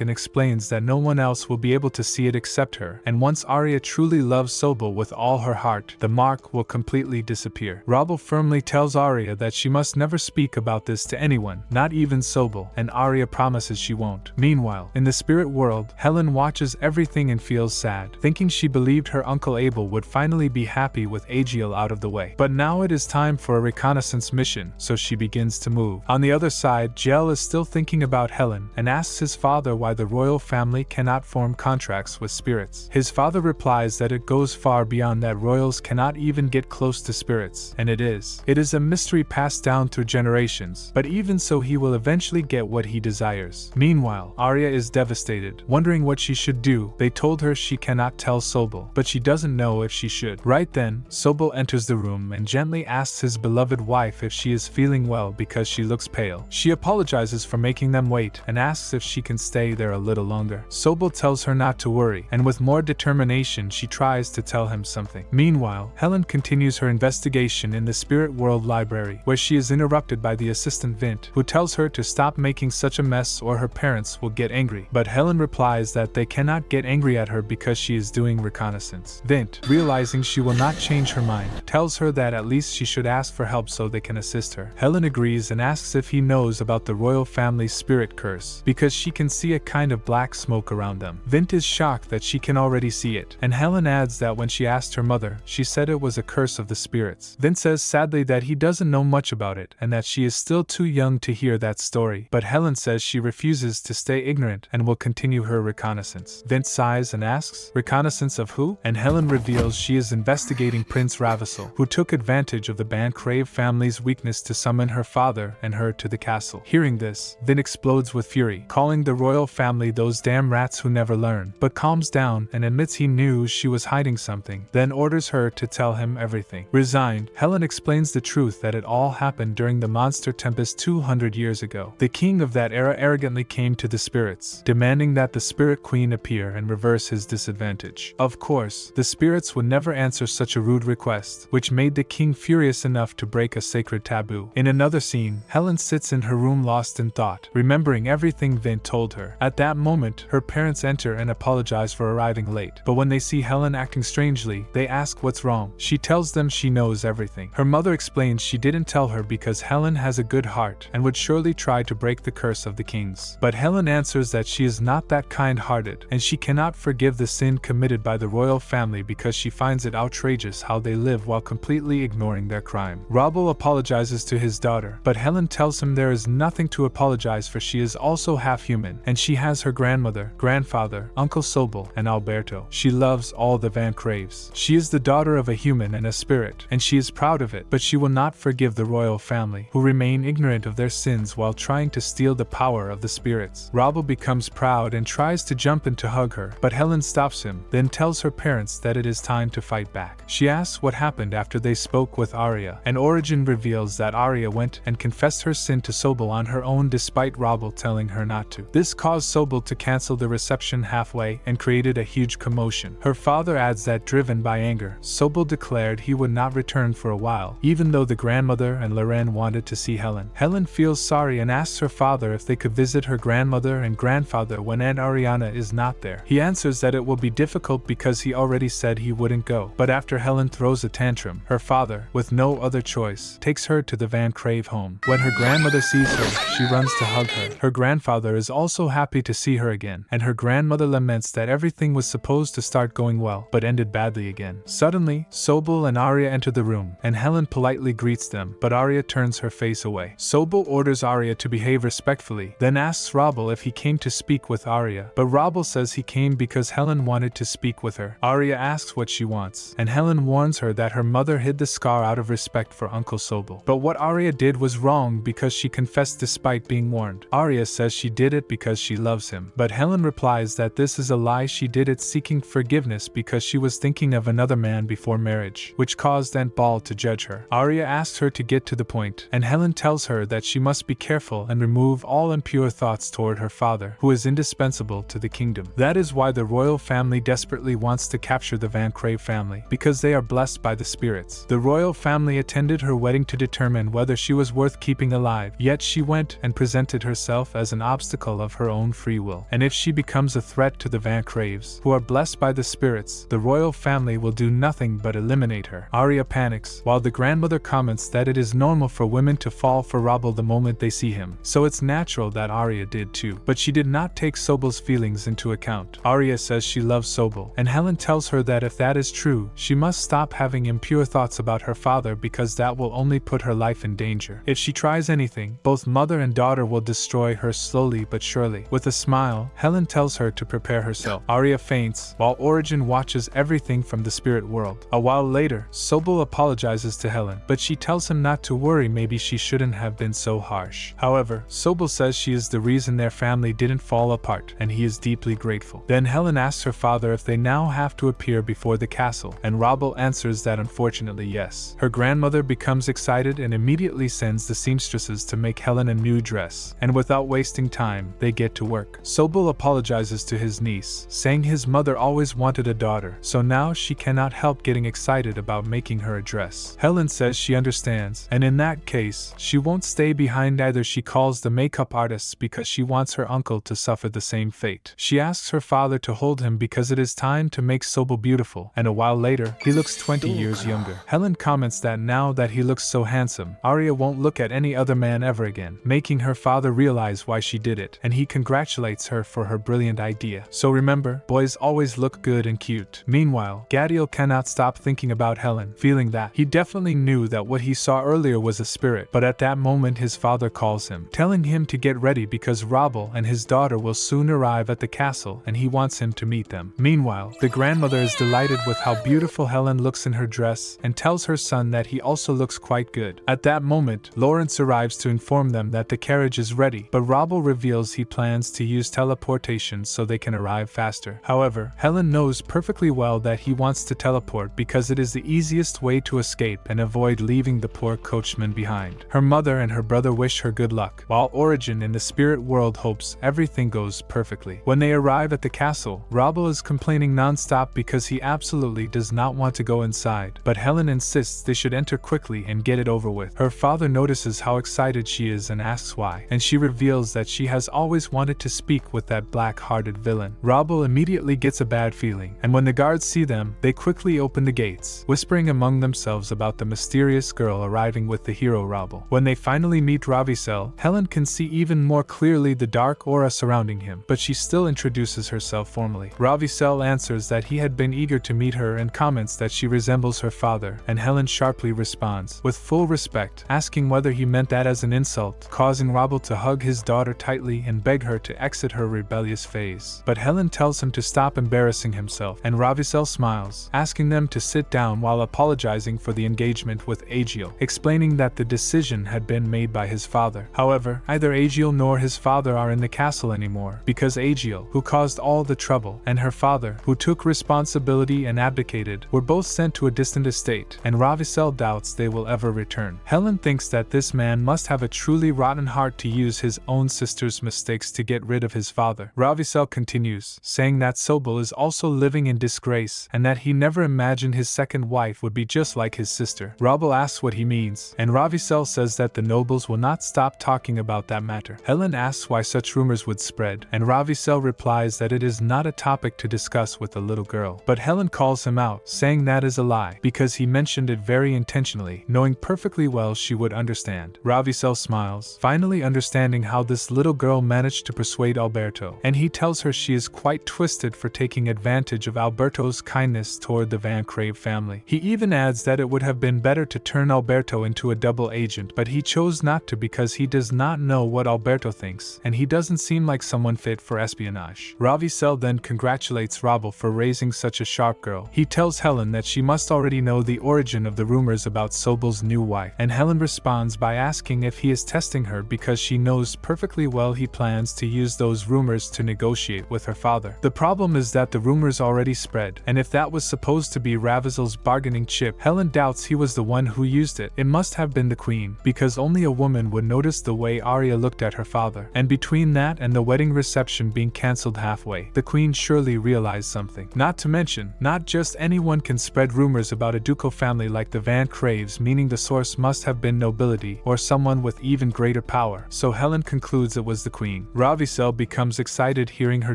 and explains that no one else will be able to see it except her, and once Arya truly loves Sobel with all her heart, the mark will completely disappear. Robel firmly tells Arya that she must never speak about this to anyone, not even Sobel, and Arya promises she won't. Meanwhile, in the spirit world, Helen watches everything and feels sad, thinking she believed her uncle Abel would finally be happy with Aegiel out of the way. But now it is time for a reconnaissance mission, so she begins to move. On the other side, Jell is still thinking about Helen, and asks his father why the royal family cannot form contracts with spirits. His father replies that it goes far beyond that. Royals cannot even get close to spirits, and it is a mystery passed down through generations, but even so he will eventually get what he desires. Meanwhile, Arya is devastated, wondering what she should do. They told her she cannot tell Sobel, but she doesn't know if she should. Right then, Sobel enters the room and gently asks his beloved wife if she is feeling well because she looks pale. She apologizes for making them wait and asks if she can stay there a little longer. Sobel tells her not to worry, and with more determination she tries to tell him something. Meanwhile, Helen continues her investigation in the Spirit World Library, where she is interrupted by the assistant Vint, who tells her to stop making such a mess or her parents will get angry. But Helen replies that they cannot get angry at her because she is doing reconnaissance. Vint, realizing she will not change her mind, tells her that at least she should ask for help so they can assist her. Helen agrees and asks if he knows about the royal family's spirit curse, because she can see a kind of black smoke around them. Vint is shocked that she can already see it, and Helen adds that when she asked her mother, she said it was a curse of the spirits. Vint says sadly that he doesn't know much about it and that she is still too young to hear that story, but Helen says she refuses to stay ignorant and will continue her reconnaissance. Vint sighs and asks, reconnaissance of who? And Helen reveals she is investigating Prince Ravissel, who took advantage of the Bancrave family's weakness to summon her father and her to the castle. Hearing this, Vint explodes with fury, calling the royal family those damn rats who never learn, but calms down and admits he knew she was hiding something, then orders her to tell him everything. Resigned, Helen explains the truth that it all happened during the monster tempest 200 years ago. The king of that era arrogantly came to the spirits, demanding that the spirit queen appear and reverse his disadvantage. Of course, the spirits would never answer such a rude request, which made the king furious enough to break a sacred taboo. In another scene, Helen sits in her room lost in thought, remembering everything Vint told her. At that moment, her parents enter and apologize for arriving late, but when they see Helen acting strangely, they ask what's wrong. She tells them she knows everything. Her mother explains she didn't tell her because Helen has a good heart and would surely try to break the curse of the kings. But Helen answers that she is not that kind-hearted, and she cannot forgive the sin committed by the royal family because she finds it outrageous how they live while completely ignoring their crime. Robel apologizes to his daughter, but Helen tells him there is nothing to apologize for. She is also half human, and she has her grandmother, grandfather, Uncle Sobel, and Alberto. She loves all the Van Craves. She is the daughter of a human and a spirit, and she is proud of it, but she will not forgive the royal family, who remain ignorant of their sins while trying to steal the power of the spirits. Robel becomes proud and tries to jump in to hug her, but Helen stops him, then tells her parents that it is time to fight back. She asks what happened after they spoke with Arya, and Origin reveals that Arya went and confessed her sin to Sobel on her own despite Robel telling her not to. This caused Sobel to cancel the reception halfway and created a huge commotion. Her father adds that driven by anger, Sobel declared he would not return for a while, even though the grandmother and Loren wanted to see Helen. Helen feels sorry and asks her father if they could visit her grandmother and grandfather when Aunt Ariana is not there. He answers that it will be difficult because he already said he wouldn't go, but after Helen throws a tantrum, her father, with no other choice, takes her to the Van Crave home. When her grandmother sees her, she runs to hug her. Her grandfather is also happy to see her again, and her grandmother laments that everything was supposed to start going well, but ended badly again. Suddenly, Sobel and Arya enter the room, and Helen politely greets them, but Arya turns her face away. Sobel orders Arya to behave respectfully, then asks Robel if he came to speak with Arya, but Robel says he came because Helen wanted to speak with her. Arya asks what she wants, and Helen warns her that her mother hid the scar out of respect for Uncle Sobel. But what Arya did was wrong because she confessed despite being warned. Arya says she did it because she loves him, but Helen replies that this is a lie. She did it seeking forgiveness because she was thinking of another man before marriage, which caused Aunt Ball to judge her. Arya asks her to get to the point, and Helen tells tells her that she must be careful and remove all impure thoughts toward her father, who is indispensable to the kingdom. That is why the royal family desperately wants to capture the Van Crave family, because they are blessed by the spirits. The royal family attended her wedding to determine whether she was worth keeping alive, yet she went and presented herself as an obstacle of her own free will. And if she becomes a threat to the Van Craves, who are blessed by the spirits, the royal family will do nothing but eliminate her. Arya panics, while the grandmother comments that it is normal for women to fall for Rabel the moment they see him, so it's natural that Arya did too. But she did not take Sobel's feelings into account. Arya says she loves Sobel, and Helen tells her that if that is true, she must stop having impure thoughts about her father because that will only put her life in danger. If she tries anything, both mother and daughter will destroy her slowly but surely. With a smile, Helen tells her to prepare herself. Arya faints, while Origin watches everything from the spirit world. A while later, Sobel apologizes to Helen, but she tells him not to worry, maybe she shouldn't have been so harsh. However, Sobel says she is the reason their family didn't fall apart, and he is deeply grateful. Then Helen asks her father if they now have to appear before the castle, and Rabel answers that unfortunately yes. Her grandmother becomes excited and immediately sends the seamstresses to make Helen a new dress, and without wasting time, they get to work. Sobel apologizes to his niece, saying his mother always wanted a daughter, so now she cannot help getting excited about making her a dress. Helen says she understands, and in that case, she won't stay behind either. She calls the makeup artists because she wants her uncle to suffer the same fate. She asks her father to hold him because it is time to make Sobel beautiful, and a while later, he looks 20 years younger. Helen comments that now that he looks so handsome, Arya won't look at any other man ever again, making her father realize why she did it, and he congratulates her for her brilliant idea. So remember, boys always look good and cute. Meanwhile, Gadiel cannot stop thinking about Helen, feeling that he definitely knew that what he saw earlier was a spirit, but at that moment his father calls him, telling him to get ready because Rabel and his daughter will soon arrive at the castle and he wants him to meet them. Meanwhile, the grandmother is delighted with how beautiful Helen looks in her dress and tells her son that he also looks quite good. At that moment, Lawrence arrives to inform them that the carriage is ready, but Rabel reveals he plans to use teleportation so they can arrive faster. However, Helen knows perfectly well that he wants to teleport because it is the easiest way to escape and avoid leaving the poor coachman behind. Her mother and her brother wish her good luck, while Origin in the spirit world hopes everything goes perfectly. When they arrive at the castle, Rabel is complaining non-stop because he absolutely does not want to go inside, but Helen insists they should enter quickly and get it over with. Her father notices how excited she is and asks why, and she reveals that she has always wanted to speak with that black-hearted villain. Rabel immediately gets a bad feeling, and when the guards see them, they quickly open the gates, whispering among themselves about the mysterious girl arriving with the hero Rabel. When they finally meet Ravicel, Helen can see even more clearly the dark aura surrounding him, but she still introduces herself formally. Ravicel answers that he had been eager to meet her and comments that she resembles her father, and Helen sharply responds, with full respect, asking whether he meant that as an insult, causing Rabel to hug his daughter tightly and beg her to exit her rebellious phase. But Helen tells him to stop embarrassing himself, and Ravicel smiles, asking them to sit down while apologizing for the engagement with Agiel, explaining that the decision had been made by his father. However, neither Agiel nor his father are in the castle anymore, because Agiel, who caused all the trouble, and her father, who took responsibility and abdicated, were both sent to a distant estate, and Ravicel doubts they will ever return. Helen thinks that this man must have a truly rotten heart to use his own sister's mistakes to get rid of his father. Ravicel continues, saying that Sobel is also living in disgrace, and that he never imagined his second wife would be just like his sister. Rabel asks what he means, and Ravicel says that the nobles will not stop talking about that matter. Helen asks why such rumors would spread, and Ravicel replies that it is not a topic to discuss with the little girl. But Helen calls him out, saying that is a lie, because he mentioned it very intentionally, knowing perfectly well she would understand. Ravicel smiles, finally understanding how this little girl managed to persuade Alberto, and he tells her she is quite twisted for taking advantage of Alberto's kindness toward the Van Crave family. He even adds that it would have been better to turn Alberto into a double agent, but he chose not to because he does not know what Alberto thinks, and he doesn't seem like someone fit for espionage. Ravicel then congratulates Rabel for raising such a sharp girl. He tells Helen that she must already know the origin of the rumors about Sobel's new wife, and Helen responds by asking if he is testing her because she knows perfectly well he plans to use those rumors to negotiate with her father. The problem is that the rumors already spread, and if that was supposed to be Ravizel's bargaining chip, Helen doubts he was the one who used it. It must have been the queen, because because only a woman would notice the way Arya looked at her father. And between that and the wedding reception being cancelled halfway, the queen surely realized something. Not to mention, not just anyone can spread rumors about a ducal family like the Van Craves, meaning the source must have been nobility or someone with even greater power. So Helen concludes it was the queen. Ravissel becomes excited hearing her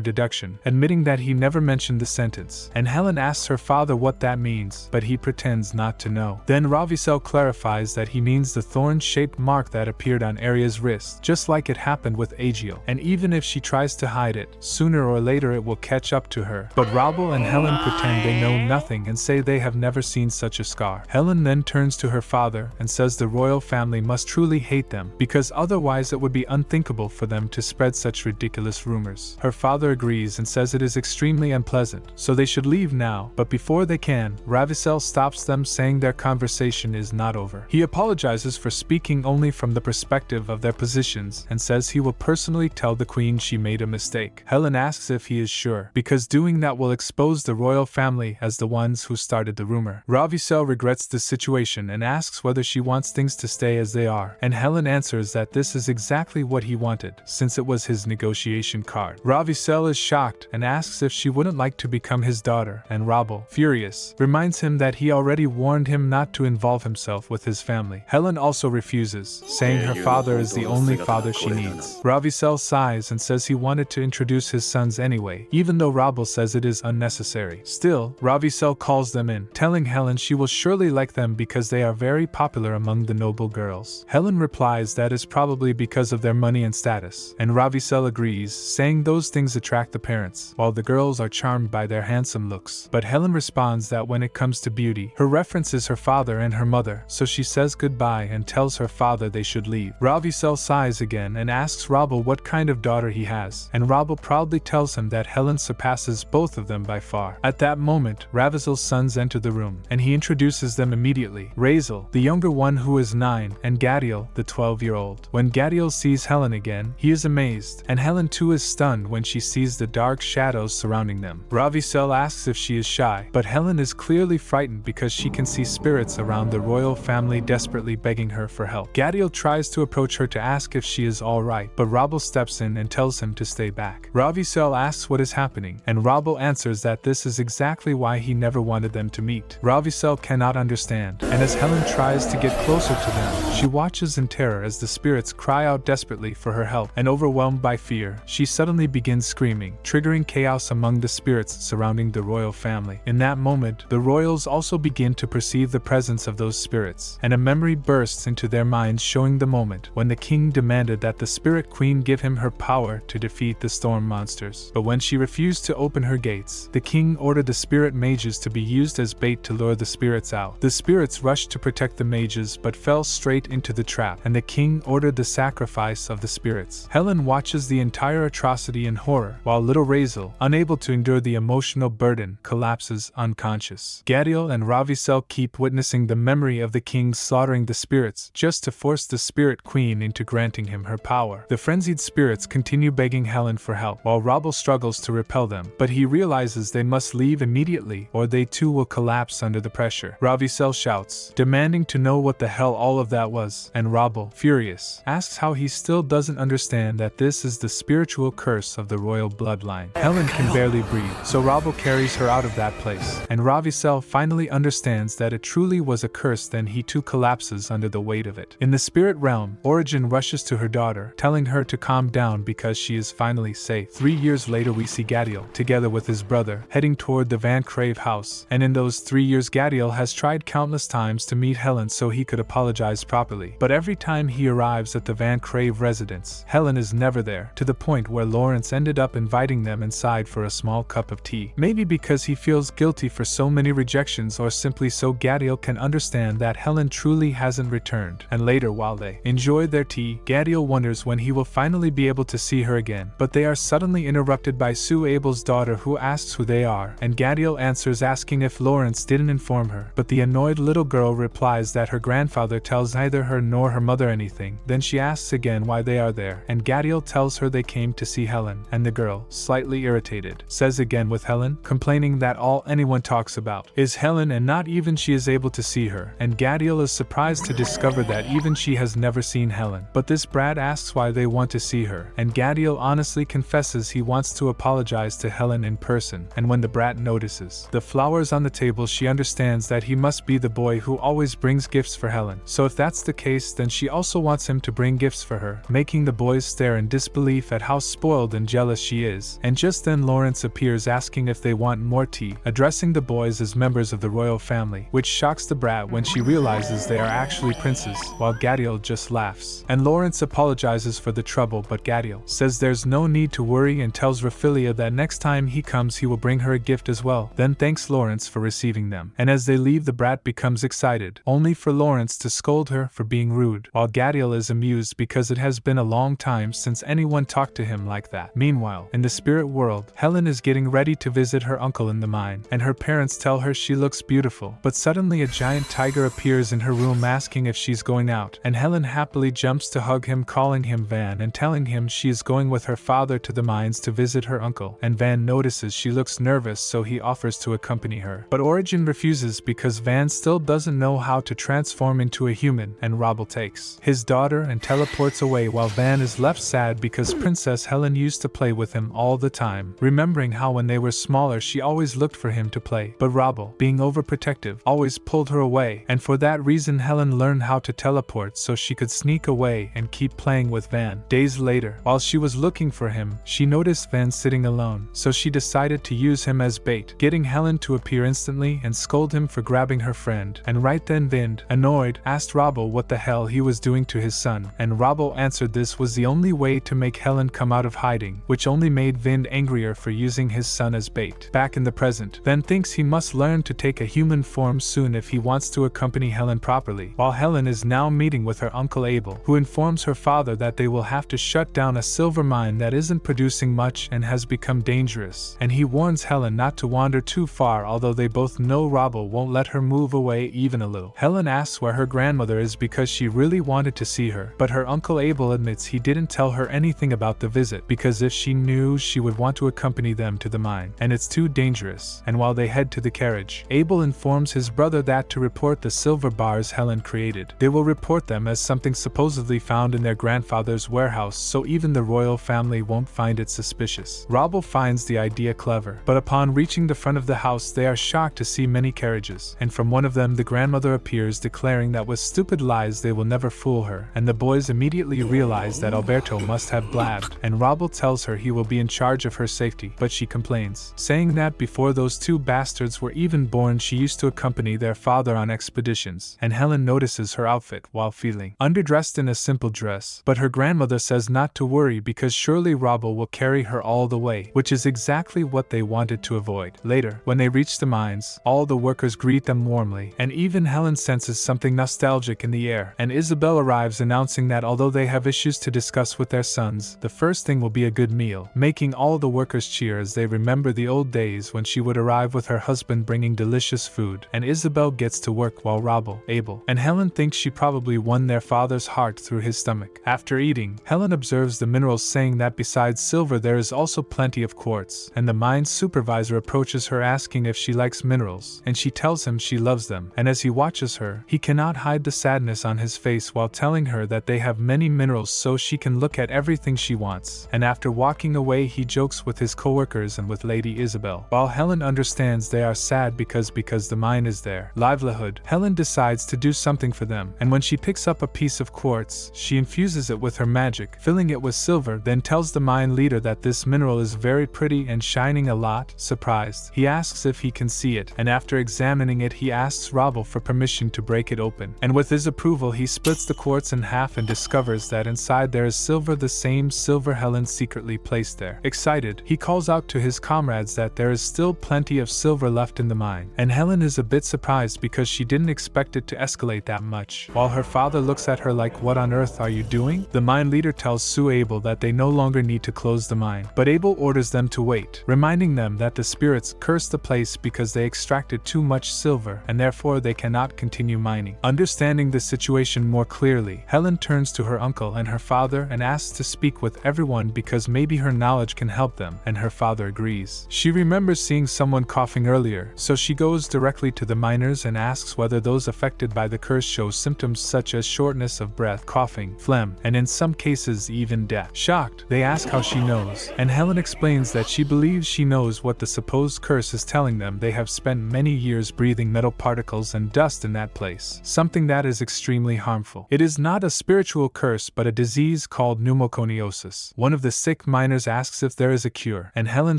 deduction, admitting that he never mentioned the sentence, and Helen asks her father what that means, but he pretends not to know. Then Ravissel clarifies that he means the thorn-shaped mark that appeared on Arya's wrist, just like it happened with Aegiel, and even if she tries to hide it, sooner or later it will catch up to her. But Rabel and Helen pretend they know nothing and say they have never seen such a scar. Helen then turns to her father and says the royal family must truly hate them, because otherwise it would be unthinkable for them to spread such ridiculous rumors. Her father agrees and says it is extremely unpleasant, so they should leave now, but before they can, Ravissel stops them, saying their conversation is not over. He apologizes for speaking only from the perspective of their positions and says he will personally tell the queen she made a mistake. Helen asks if he is sure, because doing that will expose the royal family as the ones who started the rumor. Ravissel regrets the situation and asks whether she wants things to stay as they are, and Helen answers that this is exactly what he wanted, since it was his negotiation card. Ravissel is shocked and asks if she wouldn't like to become his daughter, and Rabel, furious, reminds him that he already warned him not to involve himself with his family. Helen also refuses, saying her father is the only father she needs. Ravissel sighs and says he wanted to introduce his sons anyway, even though Rabel says it is unnecessary. Still, Ravissel calls them in, telling Helen she will surely like them because they are very popular among the noble girls. Helen replies that is probably because of their money and status, and Ravissel agrees, saying those things attract the parents, while the girls are charmed by their handsome looks. But Helen responds that when it comes to beauty, her reference is her father and her mother, so she says goodbye and tells her father they should leave. Ravissel sighs again and asks Rabel what kind of daughter he has, and Rabel proudly tells him that Helen surpasses both of them by far. At that moment, Ravissell's sons enter the room, and he introduces them immediately: Razel, the younger one who is 9, and Gadiel, the 12-year-old. When Gadiel sees Helen again, he is amazed, and Helen too is stunned when she sees the dark shadows surrounding them. Ravissel asks if she is shy, but Helen is clearly frightened because she can see spirits around the royal family desperately begging her for help. Gadiel tries to approach her to ask if she is alright, but Rabel steps in and tells him to stay back. Ravissel asks what is happening, and Rabel answers that this is exactly why he never wanted them to meet. Ravissel cannot understand, and as Helen tries to get closer to them, she watches in terror as the spirits cry out desperately for her help, and overwhelmed by fear, she suddenly begins screaming, triggering chaos among the spirits surrounding the royal family. In that moment, the royals also begin to perceive the presence of those spirits, and a memory bursts into their minds showing the moment when the king demanded that the spirit queen give him her power to defeat the storm monsters. But when she refused to open her gates, the king ordered the spirit mages to be used as bait to lure the spirits out. The spirits rushed to protect the mages but fell straight into the trap, and the king ordered the sacrifice of the spirits. Helen watches the entire atrocity in horror, while little Razel, unable to endure the emotional burden, collapses unconscious. Gadiel and Ravissel keep witnessing the memory of the king slaughtering the spirits just to force the spirit queen into granting him her power. The frenzied spirits continue begging Helen for help, while Rabel struggles to repel them, but he realizes they must leave immediately or they too will collapse under the pressure. Ravissel shouts, demanding to know what the hell all of that was, and Rabel, furious, asks how he still doesn't understand that this is the spiritual curse of the royal bloodline. Helen can barely breathe, so Rabel carries her out of that place, and Ravissel finally understands that it truly was a curse. Then he too collapses under the weight of it. In the spirit realm, Origin rushes to her daughter, telling her to calm down because she is finally safe. 3 years later we see Gadiel, together with his brother, heading toward the Van Crave house, and in those 3 years Gadiel has tried countless times to meet Helen so he could apologize properly, but every time he arrives at the Van Crave residence, Helen is never there, to the point where Lawrence ended up inviting them inside for a small cup of tea. Maybe because he feels guilty for so many rejections, or simply so Gadiel can understand that Helen truly hasn't returned. And later, while they enjoy their tea, Gadiel wonders when he will finally be able to see her again, but they are suddenly interrupted by Sue Abel's daughter, who asks who they are, and Gadiel answers asking if Lawrence didn't inform her, but the annoyed little girl replies that her grandfather tells neither her nor her mother anything. Then she asks again why they are there, and Gadiel tells her they came to see Helen, and the girl, slightly irritated, says again with Helen, complaining that all anyone talks about is Helen and not even she is able to see her, and Gadiel is surprised to discover that even she has never seen Helen. But this brat asks why they want to see her, and Gadiel honestly confesses he wants to apologize to Helen in person. And when the brat notices the flowers on the table, she understands that he must be the boy who always brings gifts for Helen. So if that's the case, then she also wants him to bring gifts for her, making the boys stare in disbelief at how spoiled and jealous she is. And just then Lawrence appears asking if they want more tea, addressing the boys as members of the royal family, which shocks the brat when she realizes they are actually princes, while Gadiel just laughs. And Lawrence apologizes for the trouble, but Gadiel says there's no need to worry and tells Raphaelia that next time he comes he will bring her a gift as well, then thanks Lawrence for receiving them. And as they leave, the brat becomes excited, only for Lawrence to scold her for being rude, while Gadiel is amused because it has been a long time since anyone talked to him like that. Meanwhile, in the spirit world, Helen is getting ready to visit her uncle in the mine, and her parents tell her she looks beautiful, but suddenly a giant tiger appears in her room asking if she's going out, and Helen happily jumps to hug him, calling him Van and telling him she is going with her father to the mines to visit her uncle. And Van notices she looks nervous, so he offers to accompany her, but Origin refuses because Van still doesn't know how to transform into a human, and Robble takes his daughter and teleports away, while Van is left sad because Princess Helen used to play with him all the time, remembering how when they were smaller she always looked for him to play. But Robble, being overprotective, always pulled her away, and for that reason Helen learned how to teleport so she could sneak away and keep playing with Van. Days later, while she was looking for him, she noticed Van sitting alone, so she decided to use him as bait, getting Helen to appear instantly and scold him for grabbing her friend. And right then Vind, annoyed, asked Robble what the hell he was doing to his son, and Robble answered this was the only way to make Helen come out of hiding, which only made Vind angrier for using his son as bait. Back in the present, Vind thinks he must learn to take a human form soon if he wants to accompany Helen properly, while Helen is now meeting with her uncle Abel, who informs her father that they will have to shut down a silver mine that isn't producing much and has become dangerous, and he warns Helen not to wander too far, although they both know Robble won't let her move away even a little. Helen asks where her grandmother is because she really wanted to see her, but her uncle Abel admits he didn't tell her anything about the visit because if she knew she would want to accompany them to the mine, and it's too dangerous. And while they head to the carriage, Abel informs his brother that to report the silver bars Helen created, they will report them as something supposedly found in their grandfather's warehouse, so even the royal family won't find it suspicious. Robble finds the idea clever, but upon reaching the front of the house they are shocked to see many carriages, and from one of them the grandmother appears, declaring that with stupid lies they will never fool her, and the boys immediately realize that Alberto must have blabbed, and Robble tells her he will be in charge of her safety, but she complains, saying that before those two bastards were even born she used to accompany their father on expeditions, and Helen notices her outfit while feeling underdressed in a simple dress, but her grandmother says not to worry because surely Robble will carry her all the way, which is exactly what they wanted to avoid. Later, when they reach the mines, all the workers greet them warmly, and even Helen senses something nostalgic in the air, and Isabel arrives announcing that although they have issues to discuss with their sons, the first thing will be a good meal, making all the workers cheer as they remember the old days when she would arrive with her husband bringing delicious food, and Isabel gets to work while Robble, Abel, and Helen thinks she probably won their father's heart through his stomach. After eating, Helen observes the minerals, saying that besides silver there is also plenty of quartz, and the mine supervisor approaches her asking if she likes minerals, and she tells him she loves them, and as he watches her, he cannot hide the sadness on his face while telling her that they have many minerals so she can look at everything she wants, and after walking away he jokes with his co-workers and with Lady Isabel, while Helen understands they are sad because the mine is their livelihood. Helen decides to do something for them, and when she picks up a piece of quartz, she infuses it with her magic, filling it with silver, then tells the mine leader that this mineral is very pretty and shining a lot. Surprised, he asks if he can see it, and after examining it he asks Robble for permission to break it open, and with his approval he splits the quartz in half and discovers that inside there is silver, the same silver Helen secretly placed there. Excited, he calls out to his comrades that there is still plenty of silver left in the mine, and Helen is a bit surprised because she didn't expect it to escalate that much, while her father looks at her like, what on earth are you doing? The mine leader tells Sue Abel that they no longer need to close the mine, but Abel orders them to wait, reminding them that the spirits cursed the place because they extracted too much silver and therefore they cannot continue mining. Understanding the situation more clearly, Helen turns to her uncle and her father and asks to speak with everyone because maybe her knowledge can help them, and her father agrees. She remembers seeing someone coughing earlier, so she goes directly to the miners and asks whether those affected by the curse show symptoms symptoms such as shortness of breath, coughing, phlegm, and in some cases even death. Shocked, they ask how she knows, and Helen explains that she believes she knows what the supposed curse is telling them. They have spent many years breathing metal particles and dust in that place, something that is extremely harmful. It is not a spiritual curse but a disease called pneumoconiosis. One of the sick miners asks if there is a cure, and Helen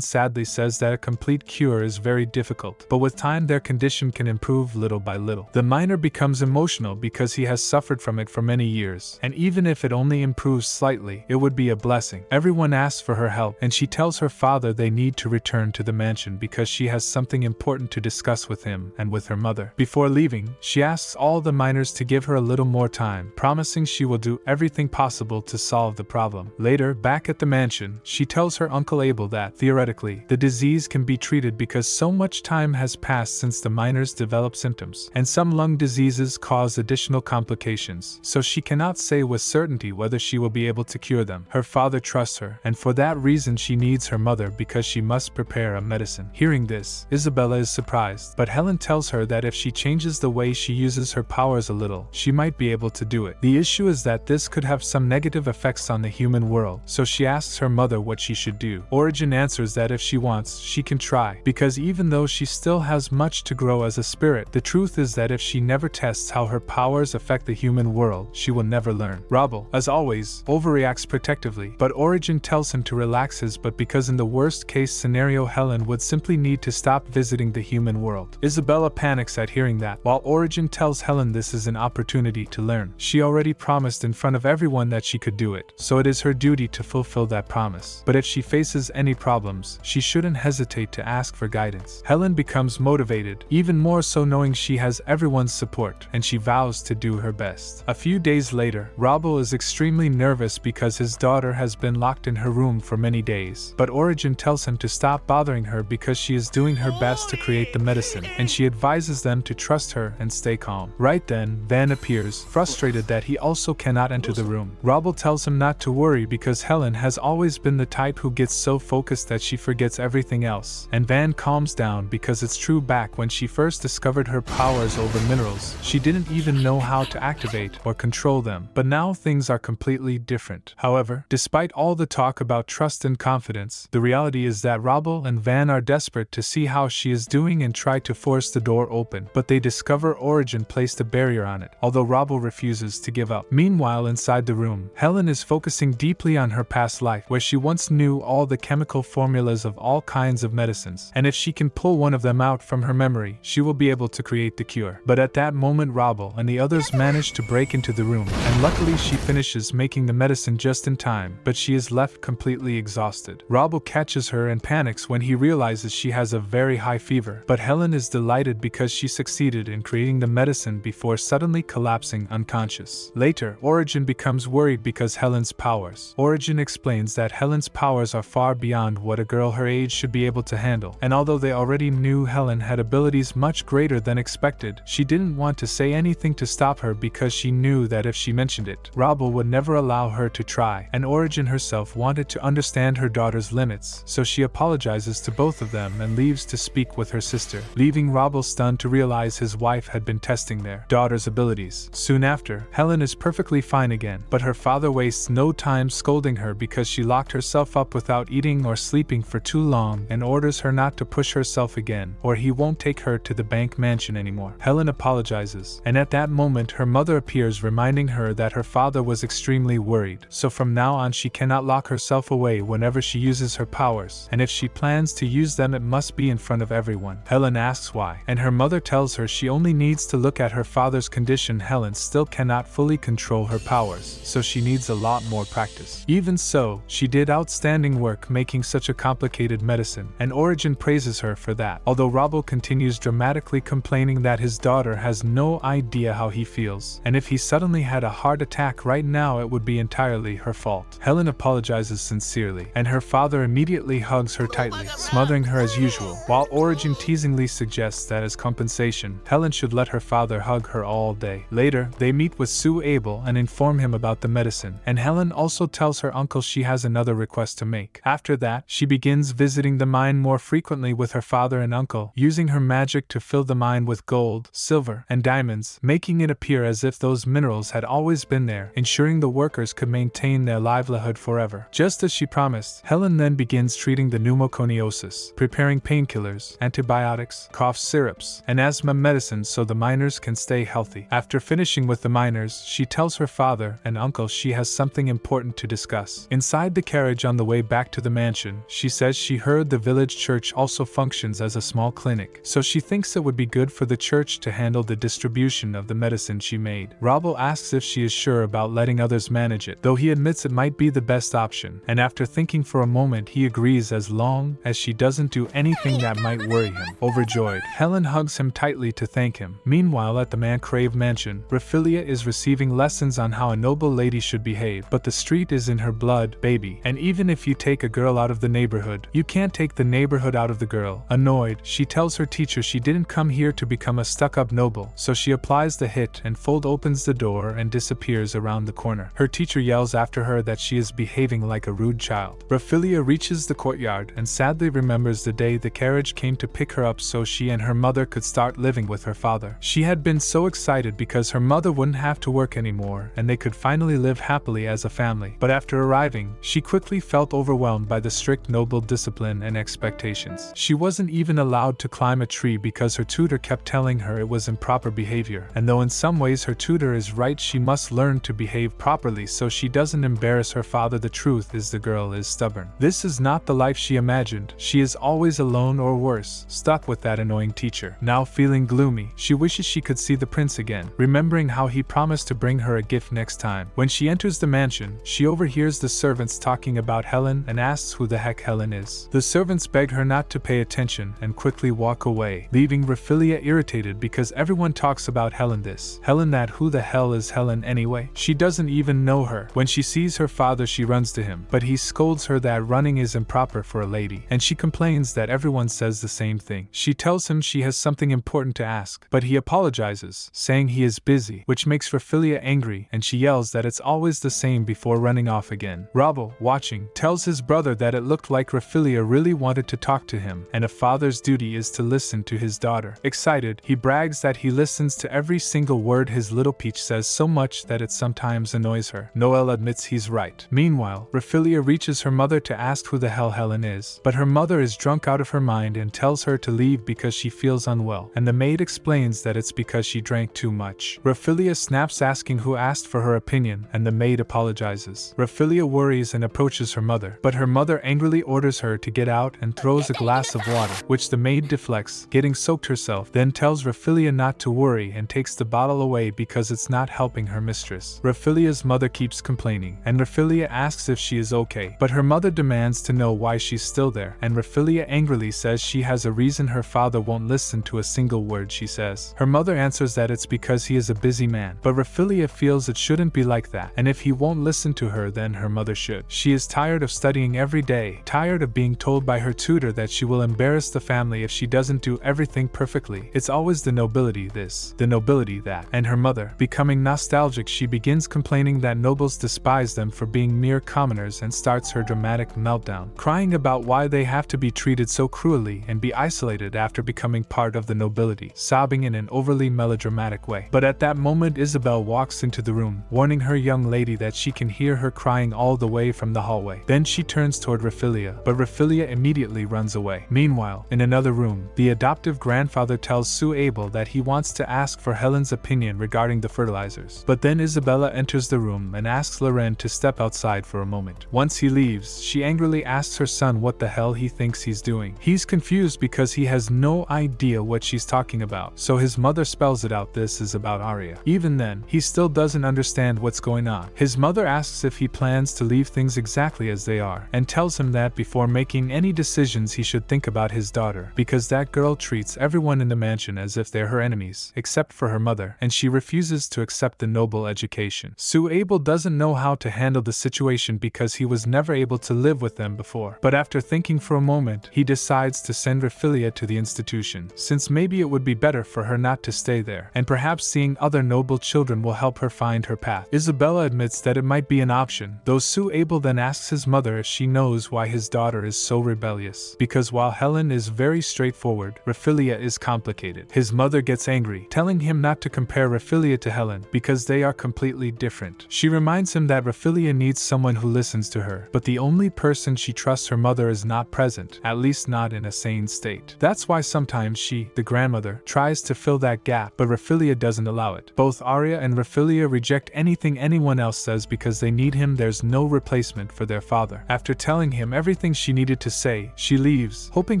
sadly says that a complete cure is very difficult, but with time their condition can improve little by little. The miner becomes emotional because he has suffered from it for many years, and even if it only improves slightly, it would be a blessing. Everyone asks for her help, and she tells her father they need to return to the mansion because she has something important to discuss with him and with her mother. Before leaving, she asks all the miners to give her a little more time, promising she will do everything possible to solve the problem. Later, back at the mansion, she tells her Uncle Abel that, theoretically, the disease can be treated because so much time has passed since the miners developed symptoms, and some lung diseases cause additional complications, so she cannot say with certainty whether she will be able to cure them. Her father trusts her, and for that reason she needs her mother because she must prepare a medicine. Hearing this, Isabella is surprised, but Helen tells her that if she changes the way she uses her powers a little, she might be able to do it. The issue is that this could have some negative effects on the human world, so she asks her mother what she should do. Origin answers that if she wants, she can try, because even though she still has much to grow as a spirit, the truth is that if she never tests how her powers affect the human world, she will never learn. Rabel, as always, overreacts protectively, but Origin tells him to relax his but because in the worst case scenario Helen would simply need to stop visiting the human world. Isabella panics at hearing that, while Origin tells Helen this is an opportunity to learn. She already promised in front of everyone that she could do it, so it is her duty to fulfill that promise. But if she faces any problems, she shouldn't hesitate to ask for guidance. Helen becomes motivated, even more so knowing she has everyone's support, and she vows to do her best. A few days later, Rabel is extremely nervous because his daughter has been locked in her room for many days, but Origin tells him to stop bothering her because she is doing her best to create the medicine, and she advises them to trust her and stay calm. Right then, Van appears, frustrated that he also cannot enter the room. Rabel tells him not to worry because Helen has always been the type who gets so focused that she forgets everything else, and Van calms down because it's true back when she first discovered her powers over minerals, she didn't even know how to activate or control them, but now things are completely different. However, despite all the talk about trust and confidence, the reality is that Rabel and Van are desperate to see how she is doing and try to force the door open, but they discover Origin placed a barrier on it, although Rabel refuses to give up. Meanwhile, inside the room, Helen is focusing deeply on her past life, where she once knew all the chemical formulas of all kinds of medicines, and if she can pull one of them out from her memory, she will be able to create the cure. But at that moment Rabel and the others manage to break into the room, and luckily she finishes making the medicine just in time, but she is left completely exhausted. Rabel catches her and panics when he realizes she has a very high fever, but Helen is delighted because she succeeded in creating the medicine before suddenly collapsing unconscious. Later, Origin becomes worried because Helen's powers. Origin explains that Helen's powers are far beyond what a girl her age should be able to handle, and although they already knew Helen had abilities much greater than expected, she didn't want to say anything to stop her because she knew that if she mentioned it, Rabel would never allow her to try, and Origin herself wanted to understand her daughter's limits, so she apologizes to both of them and leaves to speak with her sister, leaving Rabel stunned to realize his wife had been testing their daughter's abilities. Soon after, Helen is perfectly fine again, but her father wastes no time scolding her because she locked herself up without eating or sleeping for too long and orders her not to push herself again, or he won't take her to the bank mansion anymore. Helen apologizes, and at that moment her mother appears reminding her that her father was extremely worried, so from now on she cannot lock herself away whenever she uses her powers, and if she plans to use them it must be in front of everyone. Helen asks why, and her mother tells her she only needs to look at her father's condition. Helen still cannot fully control her powers, so she needs a lot more practice. Even so, she did outstanding work making such a complicated medicine, and Origin praises her for that, although Rabel continues dramatically complaining that his daughter has no idea how he feels, and if he suddenly had a heart attack right now it would be entirely her fault. Helen apologizes sincerely, and her father immediately hugs her tightly, smothering her as usual, while Origin teasingly suggests that as compensation, Helen should let her father hug her all day. Later, they meet with Sue Abel and inform him about the medicine, and Helen also tells her uncle she has another request to make. After that, she begins visiting the mine more frequently with her father and uncle, using her magic to fill the mine with gold, silver, and diamonds, making it appear as if those minerals had always been there, ensuring the workers could maintain their livelihood forever. Just as she promised, Helen then begins treating the pneumoconiosis, preparing painkillers, antibiotics, cough syrups, and asthma medicines so the miners can stay healthy. After finishing with the miners, she tells her father and uncle she has something important to discuss. Inside the carriage on the way back to the mansion, she says she heard the village church also functions as a small clinic, so she thinks it would be good for the church to handle the distribution of the medicine she made. Robel asks if she is sure about letting others manage it, though he admits it might be the best option, and after thinking for a moment he agrees as long as she doesn't do anything that might worry him. Overjoyed, Helen hugs him tightly to thank him. Meanwhile, at the Mancrave mansion, Raphilia is receiving lessons on how a noble lady should behave, but the street is in her blood, baby, and even if you take a girl out of the neighborhood, you can't take the neighborhood out of the girl. Annoyed, she tells her teacher she didn't come here to become a stuck-up noble, so she applies the hit and Fold opens the door and disappears around the corner. Her teacher yells after her that she is behaving like a rude child. Raphilia reaches the courtyard and sadly remembers the day the carriage came to pick her up so she and her mother could start living with her father. She had been so excited because her mother wouldn't have to work anymore and they could finally live happily as a family. But after arriving, she quickly felt overwhelmed by the strict noble discipline and expectations. She wasn't even allowed to climb a tree because her tutor kept telling her it was improper behavior, and though in some ways her tutor is right, she must learn to behave properly so she doesn't embarrass her father. The truth is the girl is stubborn. This is not the life she imagined. She is always alone or worse, stuck with that annoying teacher. Now feeling gloomy, she wishes she could see the prince again, remembering how he promised to bring her a gift next time. When she enters the mansion, she overhears the servants talking about Helen and asks who the heck Helen is. The servants beg her not to pay attention and quickly walk away, leaving Raphilia irritated because everyone talks about Helen this. Helen that, who the hell is Helen anyway? She doesn't even know her. When she sees her father she runs to him, but he scolds her that running is improper for a lady, and she complains that everyone says the same thing. She tells him she has something important to ask, but he apologizes, saying he is busy, which makes Raphilia angry, and she yells that it's always the same before running off again. Robel, watching, tells his brother that it looked like Raphilia really wanted to talk to him, and a father's duty is to listen to his daughter. Excited, he brags that he listens to every single word his little peach says so much that it sometimes annoys her. Noel admits he's right. Meanwhile, Raphilia reaches her mother to ask who the hell Helen is, but her mother is drunk out of her mind and tells her to leave because she feels unwell, and the maid explains that it's because she drank too much. Raphilia snaps asking who asked for her opinion, and the maid apologizes. Raphilia worries and approaches her mother, but her mother angrily orders her to get out and throws a glass of water, which the maid deflects, getting soaked herself, then tells Raphilia not to worry and takes the bottle away because it's not helping her mistress. Raphilia's mother keeps complaining, and Raphilia asks if she is okay, but her mother demands to know why she's still there, and Raphilia angrily says she has a reason. Her father won't listen to a single word she says. Her mother answers that it's because he is a busy man, but Raphilia feels it shouldn't be like that, and if he won't listen to her then her mother should. She is tired of studying every day, tired of being told by her tutor that she will embarrass the family if she doesn't do everything perfectly. It's always the nobility this, the nobility that, and her mother, becoming nostalgic, she begins complaining that nobles despise them for being mere commoners and starts her dramatic meltdown, crying about why they have to be treated so cruelly and be isolated after becoming part of the nobility, sobbing in an overly melodramatic way. But at that moment Isabel walks into the room, warning her young lady that she can hear her crying all the way from the hallway. Then she turns toward Raphilia, but Raphilia immediately runs away. Meanwhile, in another room, the adoptive grandfather tells Sue Abel that he wants to ask for Helen's opinion regarding the fertilizers. But then Isabella enters the room and asks Loren to step outside for a moment. Once he leaves, she angrily asks her son what the hell he thinks he's doing. He's confused because he has no idea what she's talking about, so his mother spells it out. This is about Arya. Even then, he still doesn't understand what's going on. His mother asks if he plans to leave things exactly as they are, and tells him that before making any decisions he should think about his daughter, because that girl treats everyone in the mansion as if they're her enemies, except for her mother, and she refuses to accept the noble education. Sue Abel doesn't know how to handle the situation because he was never able to live with them before, but after thinking for a moment, he decides to send Raphilia to the institution, since maybe it would be better for her not to stay there, and perhaps seeing other noble children will help her find her path. Isabella admits that it might be an option, though Sue Abel then asks his mother if she knows why his daughter is so rebellious, because while Helen is very straightforward, Raphilia is complicated. His mother gets angry, telling him not to compare Raphilia to Helen because they are completely different. She reminds him that Raphilia needs someone who listens to her, but the only person she trusts, her mother, is not present, at least not in a sane state. That's why sometimes she, the grandmother, tries to fill that gap, but Raphilia doesn't allow it. Both Arya and Raphilia reject anything anyone else says because they need him. There's no replacement for their father. After telling him everything she needed to say, she leaves, hoping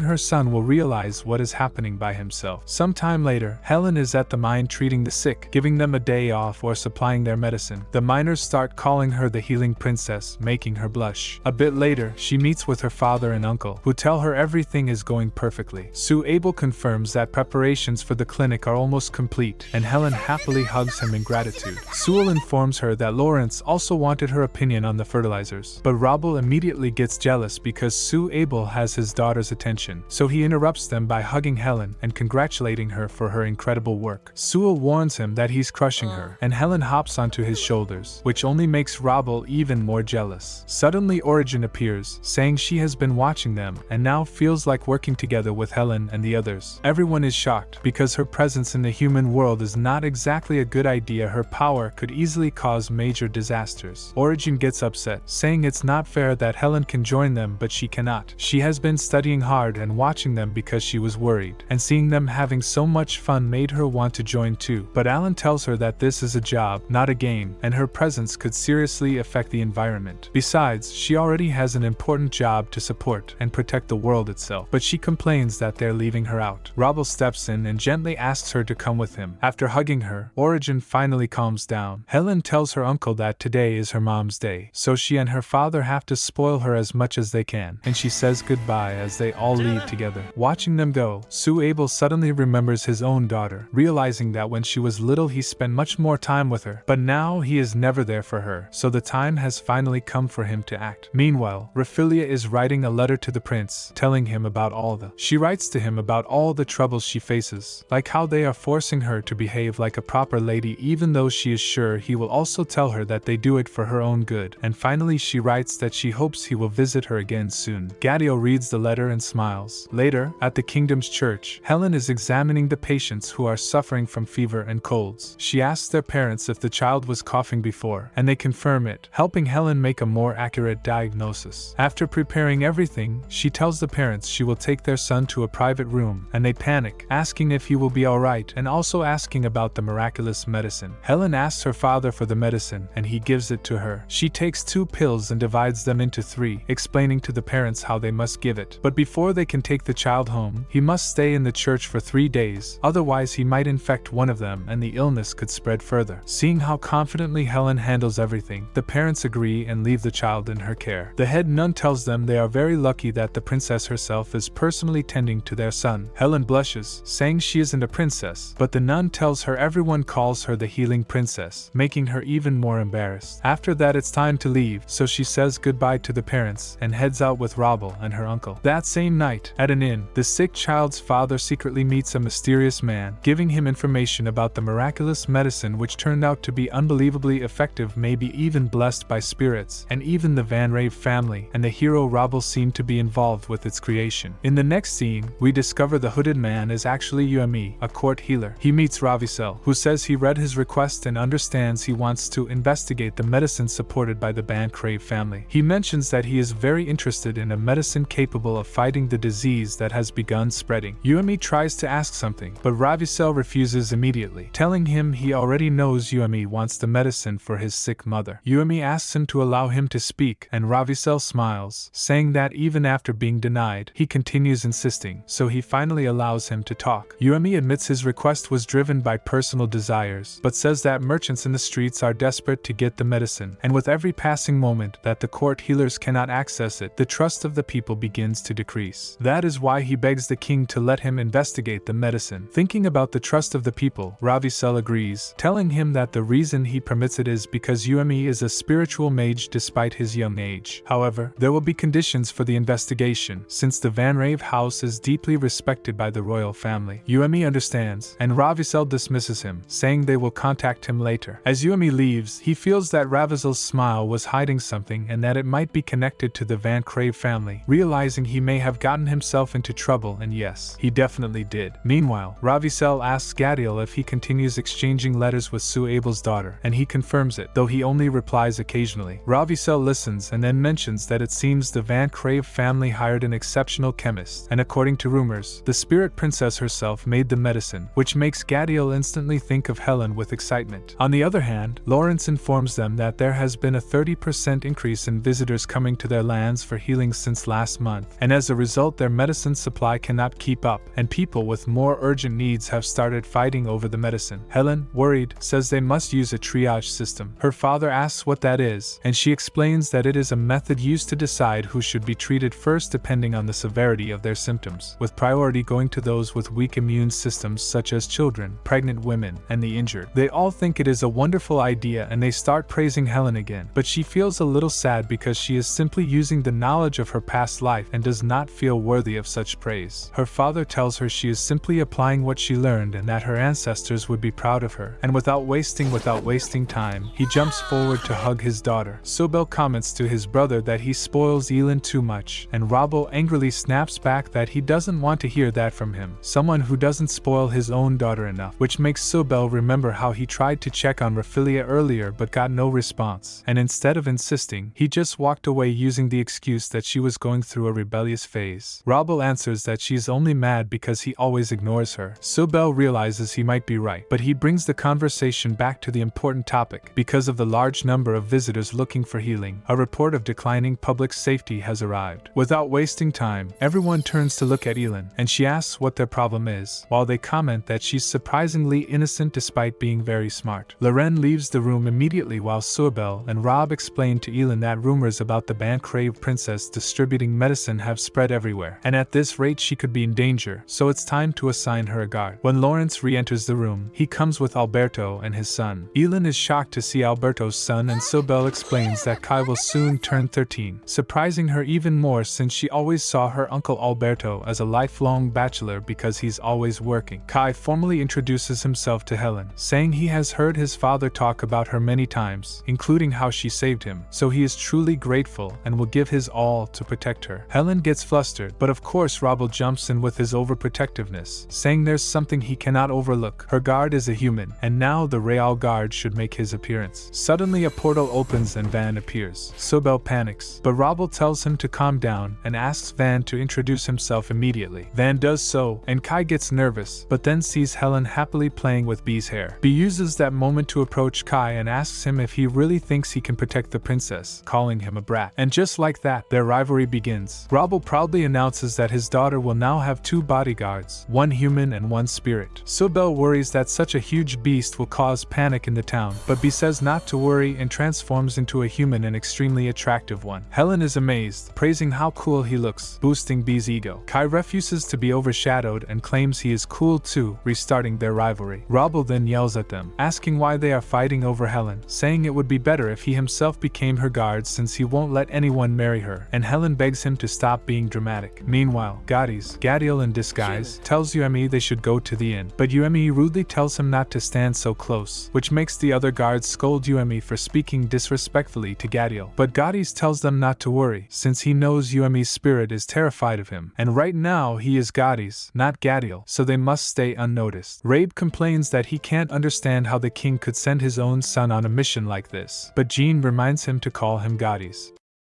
her son will realize what is happening by himself. Sometime later, Helen is at the mine treating the sick, giving them a day off or supplying their medicine. The miners start calling her the healing princess, making her blush. A bit later, she meets with her father and uncle, who tell her everything is going perfectly. Sue Abel confirms that preparations for the clinic are almost complete, and Helen happily hugs him in gratitude. Sewell informs her that Lawrence also wanted her opinion on the fertilizers, but Robel immediately gets jealous because Sue Abel has his daughter's attention, so he interrupts them by hugging Helen and congratulating her for her incredible work. Sewell warns him that he's crushing her, and Helen hops onto his shoulders, which only makes Robel even more jealous. Suddenly Origin appears, saying she has been watching them and now feels like working together with Helen and the others. Everyone is shocked because her presence in the human world is not exactly a good idea. Her power could easily cause major disasters. Origin gets upset, saying it's not fair that Helen can join them but she cannot. She has been studying hard and watching them because she was worried, and seeing them having so much fun made her want to join too. But Alan tells her that this is a job, not a game, and her presence could seriously affect the environment. Besides, she already has an important job to support and protect the world itself, but she complains that they're leaving her out. Robel steps in and gently asks her to come with him. After hugging her, Origin finally calms down. Helen tells her uncle that today is her mom's day, so she and her father have to spoil her as much as they can, and she says goodbye as they all leave together. Watching them go, Sue Abel suddenly remembers his own daughter, realizing that when she was little he spent much more time with her, but now he is never there for her, so the time has finally come for him to act. Meanwhile, Raphilia is writing a letter to the prince, telling him about she writes to him about all the troubles she faces, like how they are forcing her to behave like a proper lady even though she is sure he will also tell her that they do it for her own good, and finally she writes that she hopes he will visit her again soon. Gadiel reads the letter and smiles. Later, at the kingdom's church, Helen is examining the patients who are suffering from fever and colds. She asks their parents if the child was coughing before, and they confirm it, helping Helen make a more accurate diagnosis. After preparing everything, she tells the parents she will take their son to a private room, and they panic, asking if he will be alright and also asking about the miraculous medicine. Helen asks her father for the medicine, and he gives it to her. She takes 2 pills and divides them into 3, explaining to the parents how they must give it. But before they can take the child home, he must stay in the church for 3 days, otherwise he might infect one of them and the illness could spread further. Seeing how confidently Helen handles everything, the parents agree and leave the child in her care. The head nun tells them they are very lucky that the princess herself is personally tending to their son. Helen blushes, saying she isn't a princess, but the nun tells her everyone calls her the healing princess, making her even more embarrassed. After that it's time to leave, so she says goodbye to the parents and heads out with Robel and her uncle. That same night, at an inn, the sick child's father secretly meets a mysterious man, giving him information about the miraculous medicine which turned out to be unbelievably effective, maybe even blessed by spirits, and even the Van Rave family and the hero Robel seemed to be involved with its creation. In the next scene, we discover the hooded man is actually Yuemi, a court healer. He meets Ravicel, who says he read his request and understands he wants to investigate the medicine supported by the Van Crave family. He mentions that he is very interested in a medicine capable of fighting the disease that has begun spreading. Yuemi tries to ask something, but Ravicel refuses immediately, telling him he already knows Yuemi wants the medicine for his sick mother. Yuemi asks him to allow him to speak, and Ravicel smiles, saying that even after being denied, he continues insisting, so he finally allows him to talk. Yuemi admits his request was driven by personal desires, but says that merchants in the streets are desperate to get the medicine, and with every passing moment that the court healers cannot access it, the trust of the people begins to decrease. That is why he begs the king to let him investigate the medicine. Thinking about the trust of the people, Ravicel agrees, telling him that the reason he permits it is because Yuemi is a spiritual mage despite his young age. However, there will be conditions for the investigation, since the Van Rave house is deeply respected by the royal family. Yuemi understands, and Ravicel dismisses him, saying they will contact him later. As Yuemi leaves, he feels that Ravizel's smile was hiding something and that it might be connected to the Van Crave family, realizing he may have gotten himself into trouble, and yes, he definitely did. Meanwhile, Ravicel asks Gadiel if he he continues exchanging letters with Sue Abel's daughter, and he confirms it, though he only replies occasionally. Ravicel listens and then mentions that it seems the Van Crave family hired an exceptional chemist, and according to rumors, the spirit princess herself made the medicine, which makes Gadiel instantly think of Helen with excitement. On the other hand, Lawrence informs them that there has been a 30% increase in visitors coming to their lands for healing since last month, and as a result their medicine supply cannot keep up, and people with more urgent needs have started fighting over the medicine. Helen, worried, says they must use a triage system. Her father asks what that is, and she explains that it is a method used to decide who should be treated first depending on the severity of their symptoms, with priority going to those with weak immune systems such as children, pregnant women, and the injured. They all think it is a wonderful idea and they start praising Helen again, but she feels a little sad because she is simply using the knowledge of her past life and does not feel worthy of such praise. Her father tells her she is simply applying what she learned and that her ancestors would be proud of her, and without wasting time, he jumps forward to hug his daughter. Sobel comments to his brother that he spoils Elin too much, and Robbo angrily snaps back that he doesn't want to hear that from him, someone who doesn't spoil his own daughter enough, which makes Sobel remember how he tried to check on Raphaelia earlier but got no response, and instead of insisting, he just walked away using the excuse that she was going through a rebellious phase. Robbo answers that she's only mad because he always ignores her. Sobel realizes he might be right, but he brings the conversation back to the important topic. Because of the large number of visitors looking for healing, a report of declining public safety has arrived. Without wasting time, everyone turns to look at Elin, and she asks what their problem is, while they comment that she's surprisingly innocent despite being very smart. Loren leaves the room immediately while Sobel and Rob explain to Elin that rumors about the Van Crave princess distributing medicine have spread everywhere, and at this rate she could be in danger, so it's time to assign her a guard. When Lawrence re-enters the room, he comes with Alberto and his son. Elin is shocked to see Alberto's son, and Sobel explains that Kai will soon turn 13, surprising her even more since she always saw her uncle Alberto as a lifelong bachelor because he's always working. Kai formally introduces himself to Helen, saying he has heard his father talk about her many times, including how she saved him, so he is truly grateful and will give his all to protect her. Helen gets flustered, but of course Robbo jumps in with his overprotectiveness, saying there's something he cannot overlook. Her guard is a human, and now the Real Guard should make his appearance. Suddenly a portal opens and Van appears. Sobel panics, but Robbo tells him to calm down and asks Van to introduce himself immediately. Van does so, and Kai gets nervous, but then sees Helen happily playing with Bee's hair. Bee uses that moment to approach Kai and asks him if he really thinks he can protect the princess, calling him a brat. And just like that, their rivalry begins. Robbo proudly announces that his daughter will now have 2 bodyguards, one human and one spirit. Sobel worries that such a huge beast will cause panic in the town, but Bee says not to worry and transforms into a human and extremely attractive one. Helen is amazed, praising how cool he looks, boosting Bee's ego. Kai refuses to be overshadowed and claims he is cool too, restarting their rivalry. Robbo then yells at them, asking why they are fighting over Helen, saying it would be better if he himself became her guard since he won't let anyone marry her, and Helen begs him to stop being dramatic. Meanwhile, Gadiel in disguise, tells Yuemi they should go to the inn, but Yuemi rudely tells him not to stand so close, which makes the other guards scold Yuemi for speaking disrespectfully to Gadiel. But Gadiel tells them not to worry, since he knows Yuemi's spirit is terrified of him, and right now he is Gadiel's, not Gadiel, so they must stay unnoticed. Rabe complains that he can't understand how the king could send his own son on a mission like this, but Jean reminds him to call him Gadiel's.